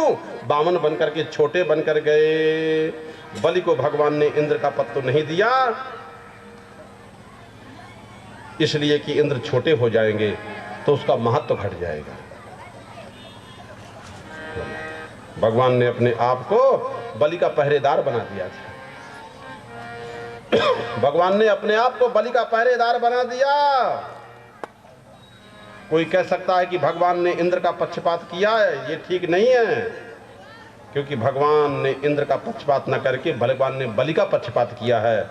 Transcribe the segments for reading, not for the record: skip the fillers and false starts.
क्यों बामन बनकर के छोटे बनकर गए? बलि को भगवान ने इंद्र का पद तो नहीं दिया, इसलिए कि इंद्र छोटे हो जाएंगे तो उसका महत्व घट जाएगा। भगवान ने अपने आप को बलि का पहरेदार बना दिया था। भगवान ने अपने आप को बलि का पहरेदार बना दिया। कोई कह सकता है कि भगवान ने इंद्र का पक्षपात किया है, ये ठीक नहीं है, क्योंकि भगवान ने इंद्र का पक्षपात न करके भगवान ने बलि का पक्षपात किया है।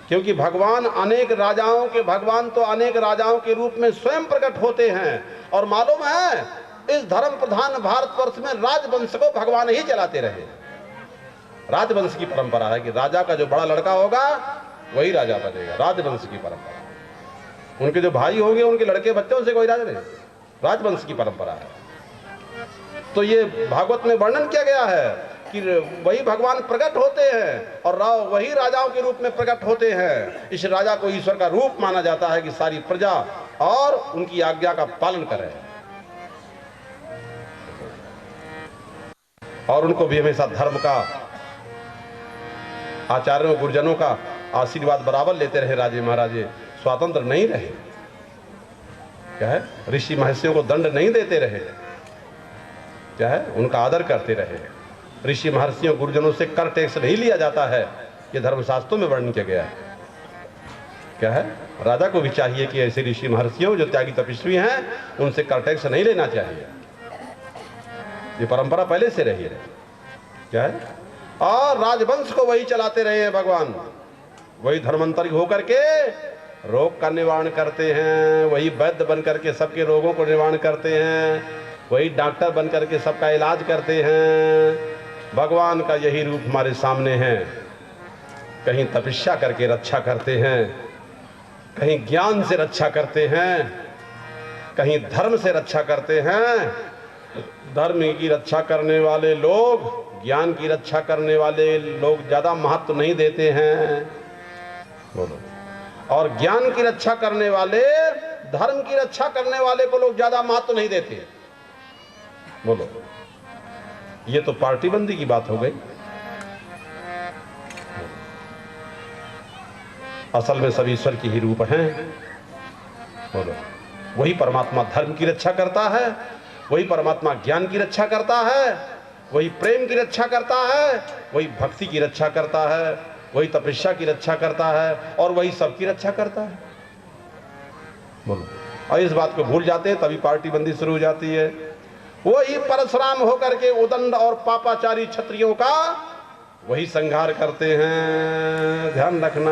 क्योंकि भगवान अनेक राजाओं के भगवान तो अनेक राजाओं के रूप में स्वयं प्रकट होते हैं। और मालूम है इस धर्म प्रधान भारतवर्ष में राजवंश को भगवान ही चलाते रहे। राजवंश की परंपरा है कि राजा का जो बड़ा लड़का होगा वही राजा बनेगा, राजवंश की परंपरा। उनके जो भाई होंगे उनके लड़के बच्चों से कोई राजा नहीं, राजवंश की परंपरा है। तो ये भागवत में वर्णन किया गया है कि वही भगवान प्रकट होते हैं और वही राजाओं के रूप में प्रकट होते हैं। इस राजा को ईश्वर का रूप माना जाता है कि सारी प्रजा और उनकी आज्ञा का पालन करे और उनको भी हमेशा धर्म का, आचार्यों गुरुजनों का आशीर्वाद बराबर लेते रहे। राजे महाराजे स्वतंत्र नहीं रहे, क्या है, ऋषि महर्षियों को दंड नहीं देते रहे, क्या है, उनका आदर करते रहे। ऋषि महर्षियों गुरुजनों से कर टैक्स नहीं लिया जाता है, ये धर्मशास्त्रों में वर्णन किया गया है। क्या है, राजा को भी चाहिए कि ऐसे ऋषि महर्षियों जो त्यागी तपस्वी हैं उनसे कर टैक्स नहीं लेना चाहिए। ये परंपरा पहले से रही है, क्या है, और राजवंश को वही चलाते रहे हैं भगवान। वही धर्मांतरित होकर के रोग का निवारण करते हैं, वही वैद्य बन करके सबके रोगों को निवारण करते हैं, वही डॉक्टर बन करके सबका इलाज करते हैं। भगवान का यही रूप हमारे सामने है। कहीं तपस्या करके रक्षा करते हैं, कहीं ज्ञान से रक्षा करते हैं, कहीं धर्म से रक्षा करते हैं। धर्म की रक्षा करने वाले लोग, ज्ञान की रक्षा करने वाले लोग ज्यादा महत्व नहीं देते हैं, बोलो, और ज्ञान की रक्षा करने वाले, धर्म की रक्षा करने वाले को लोग ज्यादा महत्व नहीं देते, बोलो। ये तो पार्टीबंदी की बात हो गई। असल में सभी ईश्वर के ही रूप हैं, बोलो। वही परमात्मा धर्म की रक्षा करता है, वही परमात्मा ज्ञान की रक्षा करता है, वही प्रेम की रक्षा करता है, वही भक्ति की रक्षा करता है, वही तपस्या की रक्षा करता है और वही सबकी रक्षा करता है, बोलो। और इस बात को भूल जाते हैं तभी पार्टीबंदी शुरू हो जाती है। वही परशुराम होकर के उदंड और पापाचारी क्षत्रियों का वही संहार करते हैं, ध्यान रखना।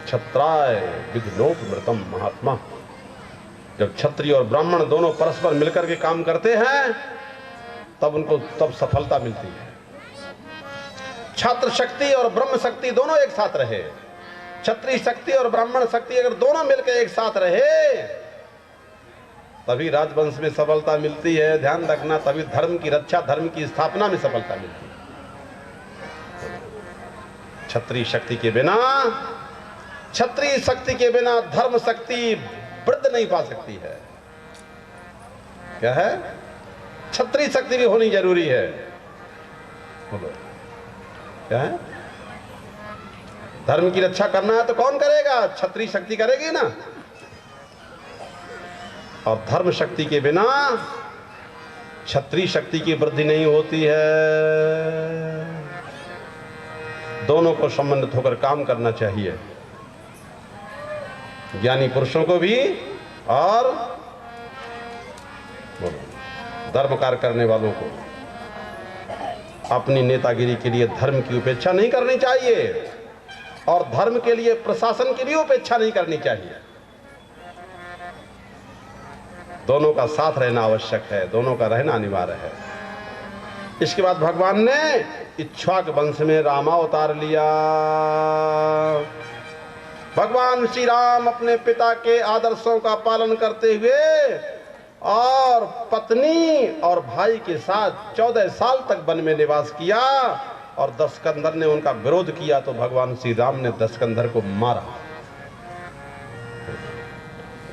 क्षत्राय विघ्नोपमृतम महात्मा। जब क्षत्रिय और ब्राह्मण दोनों परस्पर मिलकर के काम करते हैं तब उनको तब सफलता मिलती है। छात्र शक्ति और ब्रह्म शक्ति दोनों एक साथ रहे, क्षत्रिय शक्ति और ब्राह्मण शक्ति अगर दोनों मिलकर एक साथ रहे तभी राजवंश में सफलता मिलती है, ध्यान रखना। तभी धर्म की रक्षा, धर्म की स्थापना में सफलता मिलती है। क्षत्रिय शक्ति के बिना, क्षत्रिय शक्ति के बिना धर्म शक्ति वृद्धि नहीं पा सकती है। क्या है, क्षत्रिय शक्ति भी होनी जरूरी है, बोलो। क्या है, धर्म की रक्षा करना है तो कौन करेगा? क्षत्रिय शक्ति करेगी ना। और धर्म शक्ति के बिना क्षत्रिय शक्ति की वृद्धि नहीं होती है। दोनों को संबंधित होकर काम करना चाहिए, ज्ञानी पुरुषों को भी और धर्म कार्य करने वालों को। अपनी नेतागिरी के लिए धर्म की उपेक्षा नहीं करनी चाहिए और धर्म के लिए प्रशासन की भी उपेक्षा नहीं करनी चाहिए। दोनों का साथ रहना आवश्यक है, दोनों का रहना अनिवार्य है। इसके बाद भगवान ने इक्ष्वाक वंश में रामावतार लिया। भगवान श्री राम अपने पिता के आदर्शों का पालन करते हुए और पत्नी और भाई के साथ 14 साल तक वन में निवास किया और दशकंधर ने उनका विरोध किया तो भगवान श्री राम ने दशकंधर को मारा।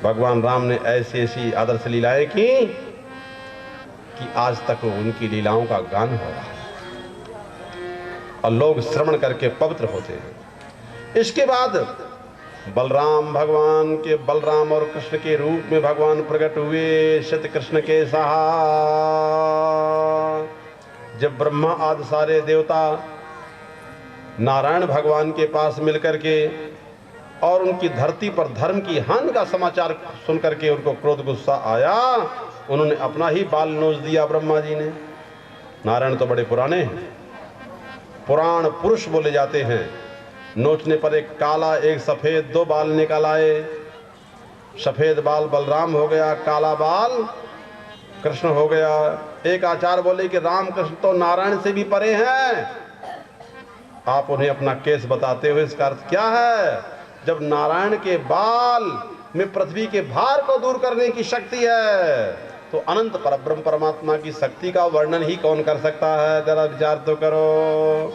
भगवान राम ने ऐसी ऐसी आदर्श लीलाएं की कि आज तक उनकी लीलाओं का गान हो रहा है और लोग श्रवण करके पवित्र होते हैं। इसके बाद बलराम भगवान के बलराम और कृष्ण के रूप में भगवान प्रकट हुए श्वेत कृष्ण के सहा। जब ब्रह्मा आदि सारे देवता नारायण भगवान के पास मिलकर के और उनकी धरती पर धर्म की हानि का समाचार सुनकर के उनको क्रोध गुस्सा आया, उन्होंने अपना ही बाल नोच दिया ब्रह्मा जी ने। नारायण तो बड़े पुराने हैं, पुराण पुरुष बोले जाते हैं। नोचने पर एक काला एक सफेद दो बाल निकल आए। सफेद बाल बलराम हो गया, काला बाल कृष्ण हो गया। एक आचार्य बोले कि राम कृष्ण तो नारायण से भी परे हैं। आप उन्हें अपना केस बताते हुए इसका अर्थ क्या है? जब नारायण के बाल में पृथ्वी के भार को दूर करने की शक्ति है, तो अनंत परब्रह्म परमात्मा की शक्ति का वर्णन ही कौन कर सकता है? जरा विचार तो करो।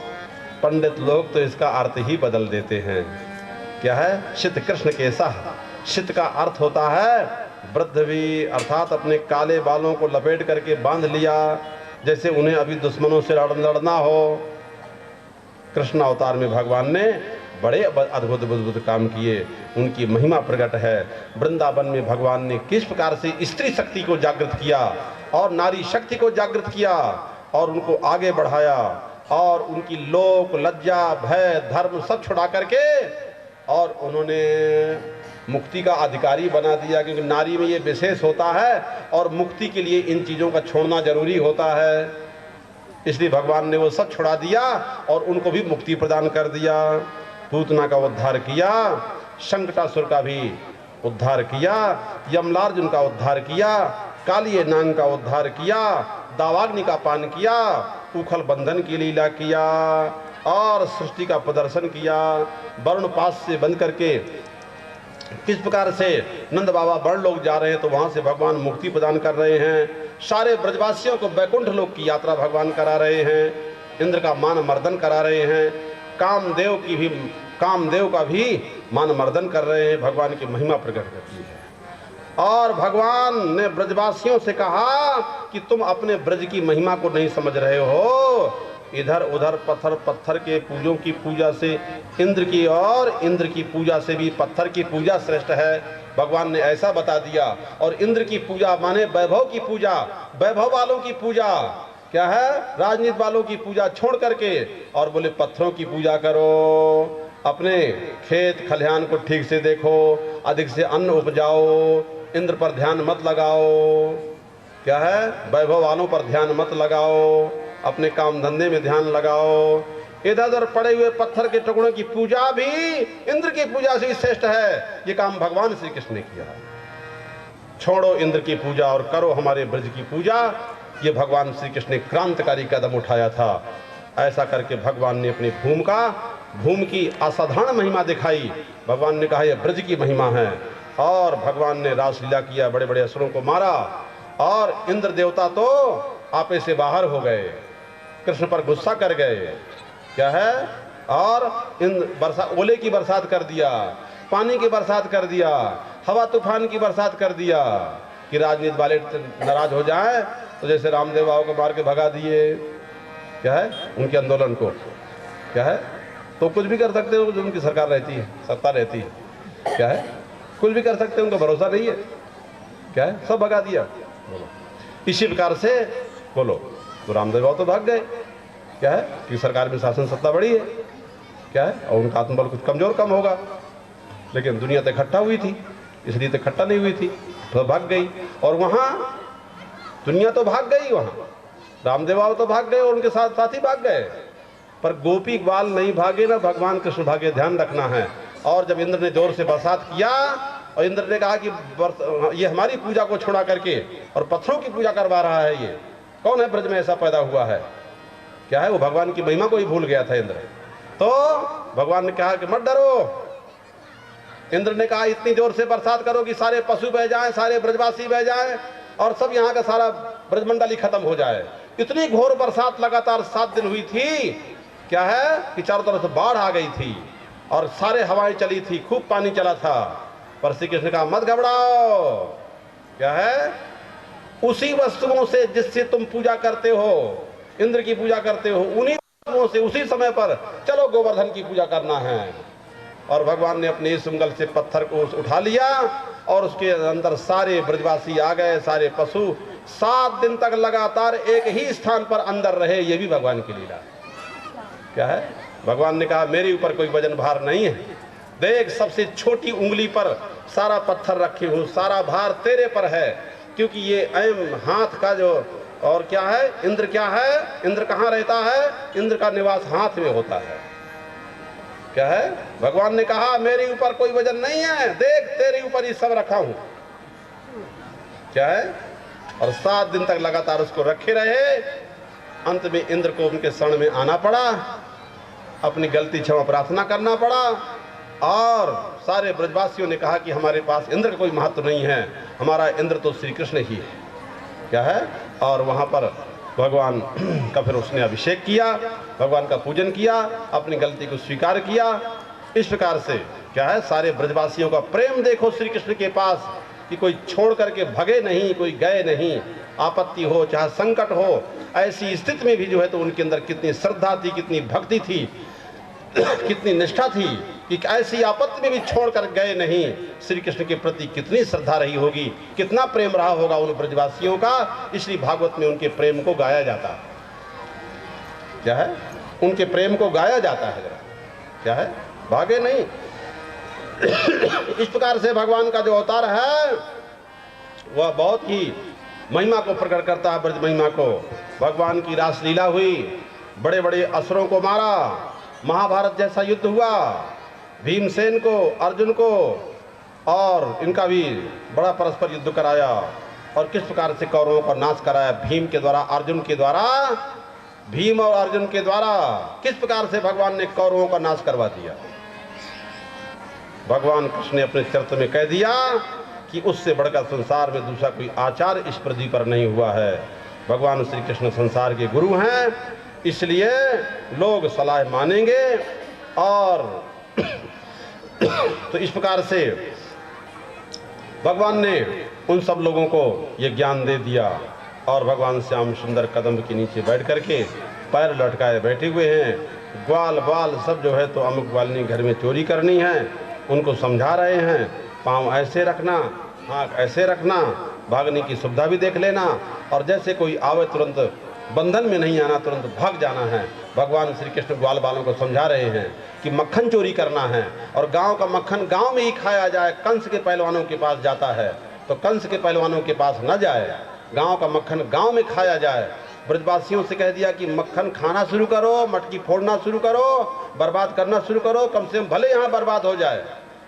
पंडित लोग तो इसका अर्थ ही बदल देते हैं। क्या है? श्वेत कृष्ण के सह। श्वेत का अर्थ होता है वृद्ध भी, अर्थात अपने काले बालों को लपेट करके बांध लिया, जैसे उन्हें अभी दुश्मनों से लड़ना हो। कृष्ण अवतार में भगवान ने बड़े अद्भुत अद्भुत काम किए, उनकी महिमा प्रकट है। वृंदावन में भगवान ने किस प्रकार से स्त्री शक्ति को जागृत किया और नारी शक्ति को जागृत किया और उनको आगे बढ़ाया और उनकी लोक लज्जा भय धर्म सब छुड़ा करके और उन्होंने मुक्ति का अधिकारी बना दिया, क्योंकि नारी में ये विशेष होता है और मुक्ति के लिए इन चीज़ों का छोड़ना जरूरी होता है। इसलिए भगवान ने वो सब छुड़ा दिया और उनको भी मुक्ति प्रदान कर दिया। पूतना का उद्धार किया, शंकटासुर का भी उद्धार किया, यमलार्जुन का उद्धार किया, कालिये नाग का उद्धार किया, दावाग्नि का पान किया, उखल बंधन की लीला किया और सृष्टि का प्रदर्शन किया। वरुण पास से बंद करके किस प्रकार से नंद बाबा वर्ण लोग जा रहे हैं तो वहां से भगवान मुक्ति प्रदान कर रहे हैं। सारे ब्रजवासियों को वैकुंठ लोक की यात्रा भगवान करा रहे हैं। इंद्र का मान मर्दन करा रहे हैं। कामदेव का भी मान मर्दन कर रहे हैं। भगवान की महिमा प्रकट करती है। और भगवान ने ब्रजवासियों से कहा कि तुम अपने ब्रज की महिमा को नहीं समझ रहे हो। इधर उधर पत्थर के पूजों की पूजा से इंद्र की और इंद्र की पूजा से भी पत्थर की पूजा श्रेष्ठ है, भगवान ने ऐसा बता दिया। और इंद्र की पूजा माने वैभव की पूजा, वैभव वालों की पूजा क्या है? राजनीति वालों की पूजा छोड़ करके और बोले पत्थरों की पूजा करो। अपने खेत खलिहान को ठीक से देखो, अधिक से अन्न उपजाओ, इंद्र पर ध्यान मत लगाओ। क्या है? वैभव वालों पर ध्यान मत लगाओ, अपने काम धंधे में ध्यान लगाओ। इधर उधर पड़े हुए पत्थर के टुकड़ों की पूजा भी इंद्र की पूजा से श्रेष्ठ है। ये काम भगवान श्री कृष्ण ने किया है। छोड़ो इंद्र की पूजा और करो हमारे ब्रज की पूजा। ये भगवान श्री कृष्ण ने क्रांतिकारी कदम उठाया था। ऐसा करके भगवान ने अपनी भूमि की असाधारण महिमा दिखाई। भगवान ने कहा यह ब्रज की महिमा है और भगवान ने रासलीला किया, बड़े बड़े असुरों को मारा और इंद्र देवता तो आपे से बाहर हो गए, कृष्ण पर गुस्सा कर गए। क्या है? और ओले की बरसात कर दिया, पानी की बरसात कर दिया, हवा तूफान की बरसात कर दिया कि राजनीति वाले नाराज हो जाए तो जैसे रामदेव बाबा को मार के भगा दिए। क्या है? उनके आंदोलन को क्या है? तो कुछ भी कर सकते हो जो उनकी सरकार रहती है, सत्ता रहती है। क्या है? कुछ भी कर सकते हैं, उनका भरोसा नहीं है। क्या है? सब भगा दिया। बोलो इसी प्रकार से बोलो तो रामदेव बाबा तो भाग गए। क्या है? कि सरकार में शासन सत्ता बड़ी है। क्या है? और उनका आत्मबल कुछ कमजोर कम होगा, लेकिन दुनिया तो इकट्ठा हुई थी, इसलिए तो इकट्ठा नहीं हुई थी, तो भाग गई। और वहां दुनिया तो भाग गई, वहां रामदेव बाबा तो भाग गए और उनके साथ साथी भाग गए, पर गोपी ग्वाल नहीं भागे ना भगवान कृष्ण भागे, ध्यान रखना है। और जब इंद्र ने जोर से बरसात किया और इंद्र ने कहा कि ये हमारी पूजा को छोड़ा करके और पत्थरों की पूजा करवा रहा है, ये कौन है ब्रज में ऐसा पैदा हुआ है? क्या है? वो भगवान की महिमा को ही भूल गया था इंद्र। तो भगवान ने कहा कि मत डरो। इंद्र ने कहा इतनी जोर से बरसात करो कि सारे पशु बह जाएं, सारे ब्रजवासी बह जाएं और सब यहाँ का सारा ब्रजमंडल ही खत्म हो जाए। इतनी घोर बरसात लगातार 7 दिन हुई थी। क्या है? कि चारों तरफ से बाढ़ आ गई थी और सारे हवाएं चली थी, खूब पानी चला था। पर श्री कृष्ण का मत घबराओ। क्या है? उसी वस्तुओं से जिससे तुम पूजा करते हो, इंद्र की पूजा करते हो, उन्हीं वस्तुओं से उसी समय पर चलो गोवर्धन की पूजा करना है। और भगवान ने अपने इस उंगल से पत्थर को उठा लिया और उसके अंदर सारे ब्रजवासी आ गए, सारे पशु 7 दिन तक लगातार एक ही स्थान पर अंदर रहे। ये भी भगवान की लीला क्या है। भगवान ने कहा मेरे ऊपर कोई वजन भार नहीं है, देख सबसे छोटी उंगली पर सारा पत्थर रखे हूँ, सारा भार तेरे पर है, क्योंकि ये ऐम हाथ का जो और क्या है, इंद्र क्या है, इंद्र कहाँ रहता है, इंद्र का निवास हाथ में होता है। क्या है, भगवान ने कहा मेरे ऊपर कोई वजन नहीं है, देख तेरे ऊपर ये सब रखा हूं। क्या है, और 7 दिन तक लगातार उसको रखे रहे। अंत में इंद्र को उनके शरण में आना पड़ा, अपनी गलती क्षमा प्रार्थना करना पड़ा, और सारे ब्रजवासियों ने कहा कि हमारे पास इंद्र का कोई महत्व नहीं है, हमारा इंद्र तो श्री कृष्ण ही है। क्या है, और वहां पर भगवान का फिर उसने अभिषेक किया, भगवान का पूजन किया, अपनी गलती को स्वीकार किया। इस प्रकार से क्या है, सारे ब्रजवासियों का प्रेम देखो श्री कृष्ण के पास, कि कोई छोड़ करके भगे नहीं, कोई गए नहीं। आपत्ति हो चाहे संकट हो, ऐसी स्थिति में भी जो है तो उनके अंदर कितनी श्रद्धा थी, कितनी भक्ति थी, कितनी निष्ठा थी कि ऐसी आपत्ति में भी छोड़कर गए नहीं। श्री कृष्ण के प्रति कितनी श्रद्धा रही होगी, कितना प्रेम रहा होगा उन ब्रजवासियों का। इसलिए भागवत में उनके प्रेम को गाया जाता है। क्या है, उनके प्रेम को गाया जाता है। क्या है, भागे नहीं। इस प्रकार से भगवान का जो अवतार है वह बहुत ही महिमा को प्रकट करता है, ब्रज महिमा को। भगवान की रासलीला हुई, बड़े बड़े असुरों को मारा, महाभारत जैसा युद्ध हुआ, भीमसेन को, अर्जुन को, और इनका भी बड़ा परस्पर युद्ध कराया, और किस प्रकार से कौरवों का नाश कराया भीम के द्वारा, अर्जुन के द्वारा, भीम और अर्जुन के द्वारा किस प्रकार से भगवान ने कौरवों का नाश करवा दिया। भगवान कृष्ण ने अपने चरित्र में कह दिया कि उससे बढ़कर संसार में दूसरा कोई आचार इस पृथ्वी पर नहीं हुआ है। भगवान श्री कृष्ण संसार के गुरु हैं, इसलिए लोग सलाह मानेंगे। और तो इस प्रकार से भगवान ने उन सब लोगों को ये ज्ञान दे दिया। और भगवान श्याम सुंदर कदम के नीचे बैठ करके पैर लटकाए बैठे हुए हैं। ग्वाल बाल सब जो है तो अमुक ग्वालनी घर में चोरी करनी है, उनको समझा रहे हैं, पाँव ऐसे रखना, हाथ ऐसे रखना, भागने की सुविधा भी देख लेना, और जैसे कोई आवे तुरंत बंधन में नहीं आना, तुरंत भाग जाना है। भगवान श्री कृष्ण ग्वाल बालों को समझा रहे हैं कि मक्खन चोरी करना है, और गांव का मक्खन गांव में ही खाया जाए। कंस के पहलवानों के पास जाता है तो कंस के पहलवानों के पास न जाए, गांव का मक्खन गांव में खाया जाए। ब्रजवासियों से कह दिया कि मक्खन खाना शुरू करो, मटकी फोड़ना शुरू करो, बर्बाद करना शुरू करो, कम से कम भले यहाँ बर्बाद हो जाए।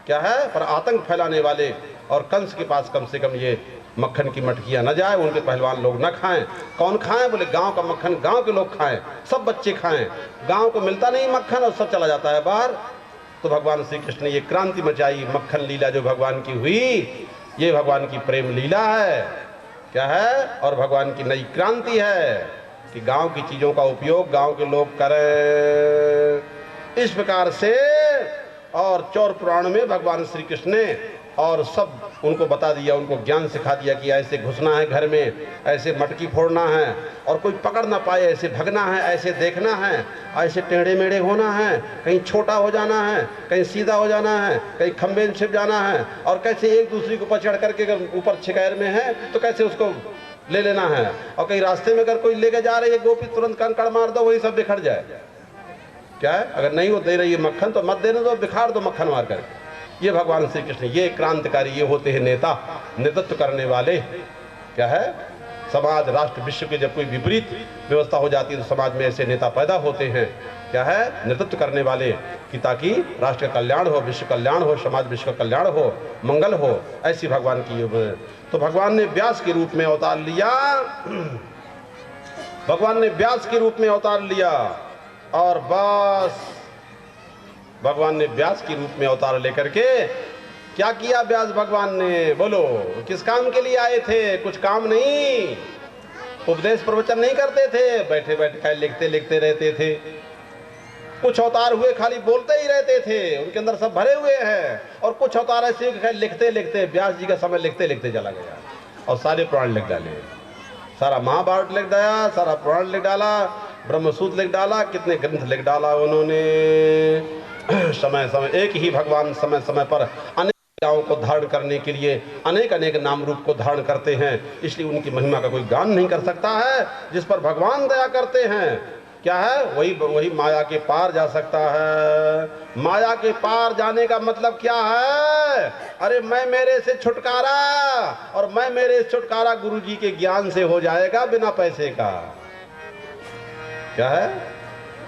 क्या है, पर आतंक फैलाने वाले और कंस के पास कम से कम ये मक्खन की मटकियाँ न जाए, उनके पहलवान लोग न खाएं। कौन खाएं, बोले गांव का मक्खन गांव के लोग खाएं, सब बच्चे खाएं। गांव को मिलता नहीं मक्खन और सब चला जाता है बाहर। तो भगवान श्री कृष्ण ने ये क्रांति मचाई, मक्खन लीला जो भगवान की हुई, ये भगवान की प्रेम लीला है। क्या है, और भगवान की नई क्रांति है कि गांव की चीज़ों का उपयोग गांव के लोग करें। इस प्रकार से और चौर पुराण में भगवान श्री कृष्ण ने और सब उनको बता दिया, उनको ज्ञान सिखा दिया कि ऐसे घुसना है घर में, ऐसे मटकी फोड़ना है और कोई पकड़ ना पाए, ऐसे भगना है, ऐसे देखना है, ऐसे टेढ़े मेढ़े होना है, कहीं छोटा हो जाना है, कहीं सीधा हो जाना है, कहीं खंबे में छिप जाना है, और कैसे एक दूसरे को पछड़ करके अगर ऊपर छिकैर में है तो कैसे उसको ले लेना है, और कहीं रास्ते में अगर कोई लेके जा रही है गोपी तुरंत कंकड़ मार दो, वही सब बिखर जाए। क्या है, अगर नहीं वो दे रही है मक्खन तो मत देने दो, बिखार दो मक्खन मार करके। ये भगवान श्री कृष्ण, ये क्रांतिकारी, ये होते हैं नेता, नेतृत्व करने वाले। क्या है, समाज राष्ट्र विश्व के जब कोई विपरीत व्यवस्था हो जाती है तो समाज में ऐसे नेता पैदा होते हैं। क्या है, नेतृत्व करने वाले, कि ताकि राष्ट्र का कल्याण हो, विश्व कल्याण हो, समाज विश्व का कल्याण हो, मंगल हो, ऐसी भगवान की। तो भगवान ने व्यास के रूप में अवतार लिया, भगवान ने व्यास के रूप में अवतार लिया, और बस भगवान ने व्यास के रूप में अवतार लेकर के क्या किया व्यास भगवान ने, बोलो किस काम के लिए आए थे? कुछ काम नहीं, उपदेश प्रवचन नहीं करते थे, बैठे बैठे लिखते लिखते रहते थे। कुछ अवतार हुए खाली बोलते ही रहते थे, उनके अंदर सब भरे हुए हैं, और कुछ अवतार ऐसे लिखते लिखते व्यास जी का समय लिखते लिखते चला गया और सारे पुराण लिख डाले। सारा महाभारत लिख दिया, सारा पुराण लिख डाला, ब्रह्मसूत्र लिख डाला, कितने ग्रंथ लिख डाला उन्होंने। समय समय एक ही भगवान समय समय पर अनेक क्रियाओं को धारण करने के लिए अनेक अनेक नाम रूप को धारण करते हैं, इसलिए उनकी महिमा का कोई गान नहीं कर सकता है। जिस पर भगवान दया करते हैं क्या है, वही माया के पार जा सकता है। माया के पार जाने का मतलब क्या है? अरे मैं मेरे से छुटकारा, और मैं मेरे से छुटकारा गुरु जी के ज्ञान से हो जाएगा, बिना पैसे का। क्या है?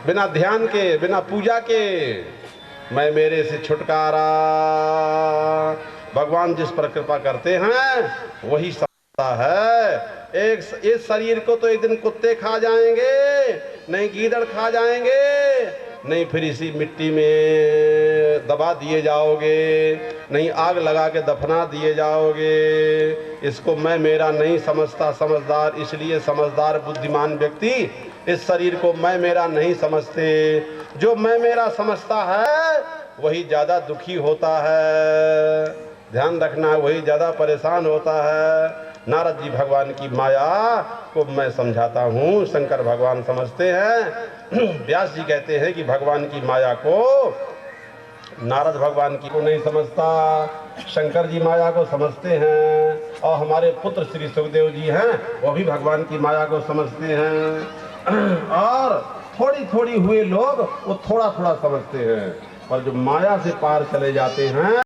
बिना ध्यान के, बिना पूजा के। मैं मेरे से छुटकारा, भगवान जिस पर कृपा करते हैं वही सकता है। इस शरीर को तो एक दिन कुत्ते खा जाएंगे, नहीं गीदड़ खा जाएंगे, नहीं फिर इसी मिट्टी में दबा दिए जाओगे, नहीं आग लगा के दफना दिए जाओगे। इसको मैं मेरा नहीं समझता समझदार, इसलिए समझदार बुद्धिमान व्यक्ति इस शरीर को मैं मेरा नहीं समझते। जो मैं मेरा समझता है वही ज़्यादा दुखी होता है, ध्यान रखना, वही ज़्यादा परेशान होता है। नारद जी भगवान की माया को मैं समझाता हूँ, शंकर भगवान समझते हैं। व्यास जी कहते हैं कि भगवान की माया को नारद भगवान की को नहीं समझता, शंकर जी माया को समझते हैं। और हमारे पुत्र श्री सुखदेव जी हैं, वो भी भगवान की माया को समझते हैं। और थोड़ी थोड़ी हुए लोग वो थोड़ा थोड़ा समझते हैं, पर जो माया से पार चले जाते हैं,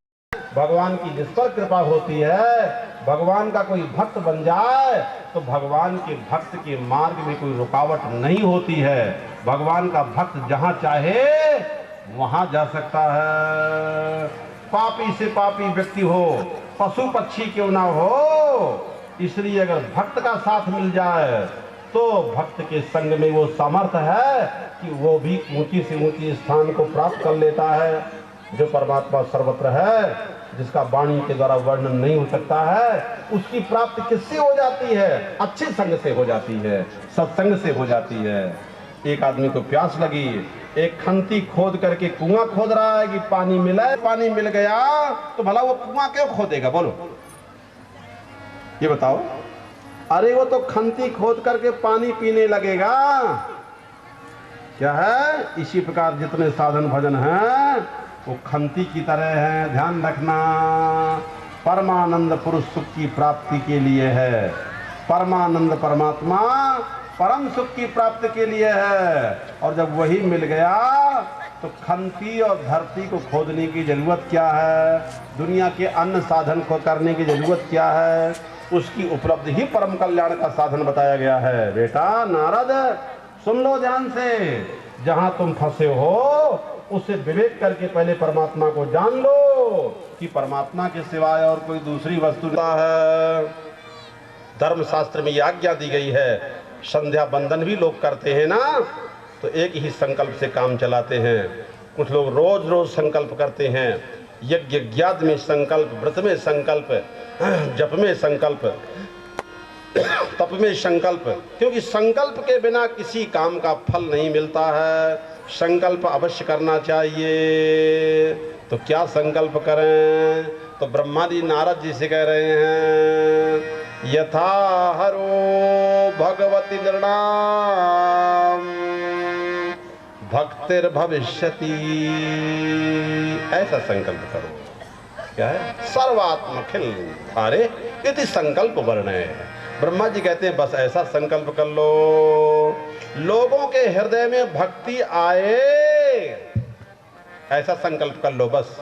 भगवान की जिस पर कृपा होती है, भगवान का कोई भक्त बन जाए तो भगवान के भक्त के मार्ग में कोई रुकावट नहीं होती है। भगवान का भक्त जहाँ चाहे वहाँ जा सकता है। पापी से पापी व्यक्ति हो, पशु पक्षी क्यों ना हो, इसलिए अगर भक्त का साथ मिल जाए तो भक्त के संग में वो सामर्थ्य है कि वो भी ऊंची से ऊंची स्थान को प्राप्त कर लेता है। जो परमात्मा सर्वत्र है, जिसका वाणी के द्वारा वर्णन नहीं हो सकता है, उसकी प्राप्ति किससे हो जाती है? अच्छे संग से हो जाती है, सत्संग से हो जाती है। एक आदमी को प्यास लगी, एक खंती खोद करके कुआं खोद रहा है कि पानी मिला, पानी मिल गया तो भला वो कुआं क्यों खोदेगा? बोलो, ये बताओ। अरे वो तो खंती खोद करके पानी पीने लगेगा। क्या है? इसी प्रकार जितने साधन भजन हैं वो खंती की तरह है, ध्यान रखना। परमानंद पुरुष सुख की प्राप्ति के लिए है, परमानंद परमात्मा परम सुख की प्राप्ति के लिए है। और जब वही मिल गया तो खंती और धरती को खोदने की जरूरत क्या है? दुनिया के अन्य साधन को करने की जरूरत क्या है? उसकी उपलब्धि ही परम कल्याण का साधन बताया गया है। बेटा नारद सुन लो ध्यान से, जहां तुम फंसे हो उसे विवेक करके पहले परमात्मा को जान लो कि परमात्मा के सिवाय और कोई दूसरी वस्तु है। धर्म शास्त्र में यह आज्ञा दी गई है, संध्या बंदन भी लोग करते हैं ना, तो एक ही संकल्प से काम चलाते हैं। कुछ लोग रोज रोज संकल्प करते हैं, यज्ञ ज्ञात में संकल्प, व्रत में संकल्प, जप में संकल्प, तप में संकल्प, क्योंकि संकल्प के बिना किसी काम का फल नहीं मिलता है। संकल्प अवश्य करना चाहिए। तो क्या संकल्प करें? तो ब्रह्मा जी नारद जी से कह रहे हैं, यथा हरो भगवती नृणाम भक्तिर भविष्यति। ऐसा संकल्प करो। क्या है? सर्वात्मखिल धारे इति संकल्प वर्ण है। ब्रह्मा जी कहते हैं बस ऐसा संकल्प कर लो, लोगों के हृदय में भक्ति आए, ऐसा संकल्प कर लो बस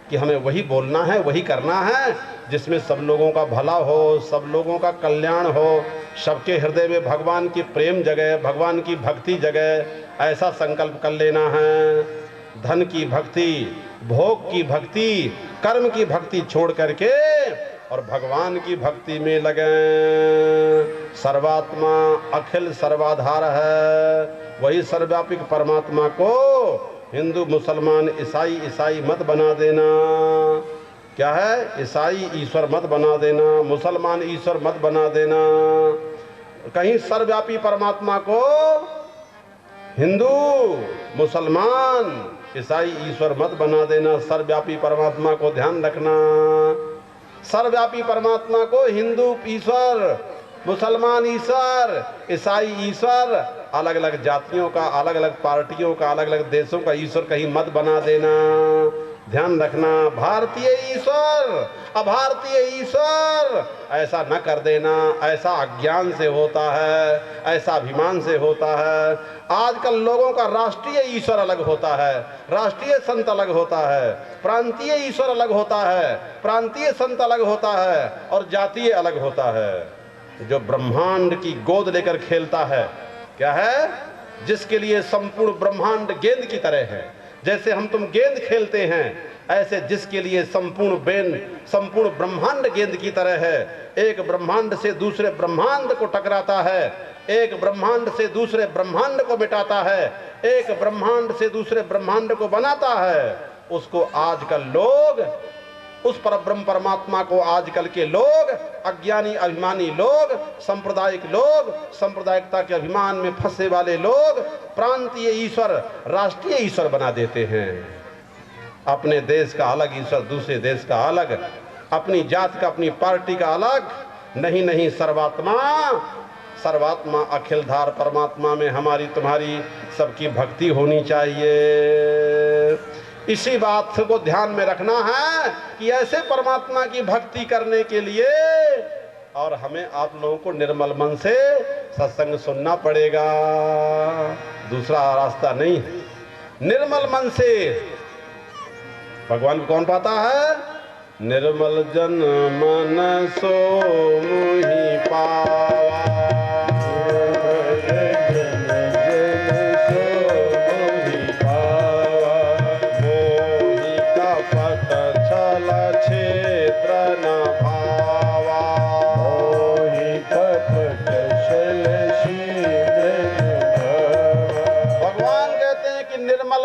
कि हमें वही बोलना है, वही करना है जिसमें सब लोगों का भला हो, सब लोगों का कल्याण हो, सबके हृदय में भगवान की प्रेम जगे, भगवान की भक्ति जगे। ऐसा संकल्प कर लेना है। धन की भक्ति, भोग की भक्ति, कर्म की भक्ति छोड़ करके और भगवान की भक्ति में लगे। सर्वात्मा अखिल सर्वाधार है, वही सर्वव्यापक परमात्मा को हिंदू मुसलमान ईसाई मत बना देना। क्या है? ईसाई ईश्वर मत बना देना, मुसलमान ईश्वर मत बना देना। कहीं सर्वव्यापी परमात्मा को हिंदू मुसलमान ईसाई ईश्वर मत बना देना। सर्वव्यापी परमात्मा को ध्यान रखना। सर्वव्यापी परमात्मा को हिंदू ईश्वर मुसलमान ईश्वर, ईसाई ईश्वर, अलग अलग जातियों का, अलग अलग पार्टियों का, अलग अलग देशों का ईश्वर कहीं मत बना देना। ध्यान रखना, भारतीय ईश्वर, अभारतीय ईश्वर ऐसा न कर देना। ऐसा अज्ञान से होता है, ऐसा अभिमान से होता है। आजकल लोगों का राष्ट्रीय ईश्वर अलग होता है, राष्ट्रीय संत अलग होता है, प्रांतीय ईश्वर अलग होता है, प्रांतीय संत अलग होता है, और जातीय अलग होता है। जो ब्रह्मांड की गोद लेकर खेलता है, क्या है, जिसके लिए संपूर्ण ब्रह्मांड गेंद की तरह है, जैसे हम तुम गेंद खेलते हैं, ऐसे जिसके लिए संपूर्ण ब्रह्मांड गेंद की तरह है। एक ब्रह्मांड से दूसरे ब्रह्मांड को टकराता है, एक ब्रह्मांड से दूसरे ब्रह्मांड को मिटाता है, एक ब्रह्मांड से दूसरे ब्रह्मांड को बनाता है। उसको आजकल लोग, उस परब्रह्म परमात्मा को आजकल के लोग, अज्ञानी अभिमानी लोग, सांप्रदायिक लोग, सांप्रदायिकता के अभिमान में फंसे वाले लोग प्रांतीय ईश्वर, राष्ट्रीय ईश्वर बना देते हैं। अपने देश का अलग ईश्वर, दूसरे देश का अलग, अपनी जात का, अपनी पार्टी का अलग। नहीं नहीं, सर्वात्मा, सर्वात्मा अखिलधार परमात्मा में हमारी तुम्हारी सबकी भक्ति होनी चाहिए। इसी बात को ध्यान में रखना है कि ऐसे परमात्मा की भक्ति करने के लिए और हमें आप लोगों को निर्मल मन से सत्संग सुनना पड़ेगा, दूसरा रास्ता नहीं है। निर्मल मन से भगवान को कौन पाता है? निर्मल जन मन सो मुहि पावा,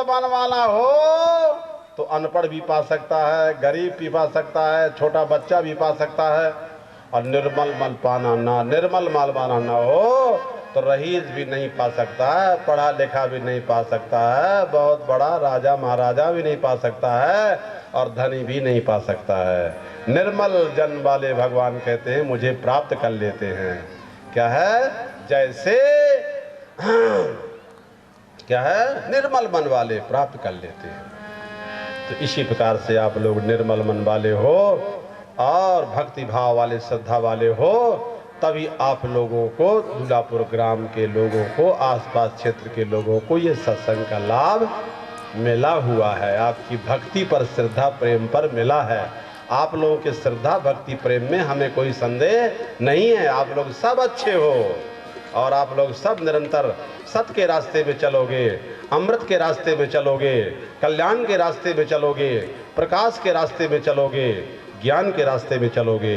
मन वाला हो तो अनपढ़ भी पा सकता है, गरीब भी पा सकता है, छोटा बच्चा भी पा सकता है। और निर्मल मन पाना ना, निर्मल माल पाना ना हो तो रईस भी नहीं पा सकता है, पढ़ा लिखा भी नहीं पा सकता है, बहुत बड़ा राजा महाराजा भी नहीं पा सकता है, और धनी भी नहीं पा सकता है। निर्मल जन वाले भगवान कहते हैं मुझे प्राप्त कर लेते हैं। क्या है? जैसे क्या है? निर्मल मन वाले प्राप्त कर लेते हैं। तो इसी प्रकार से आप लोग निर्मल मन वाले हो और भक्ति भाव वाले, श्रद्धा वाले हो, तभी आप लोगों को, दूल्हापुर ग्राम के लोगों को, आसपास क्षेत्र के लोगों को ये सत्संग का लाभ मिला हुआ है। आपकी भक्ति पर, श्रद्धा प्रेम पर मिला है। आप लोगों के श्रद्धा भक्ति प्रेम में हमें कोई संदेह नहीं है। आप लोग सब अच्छे हो और आप लोग सब निरंतर सत्य के रास्ते में चलोगे, अमृत के रास्ते में चलोगे, कल्याण के रास्ते में चलोगे, प्रकाश के रास्ते में चलोगे, ज्ञान के रास्ते में चलोगे।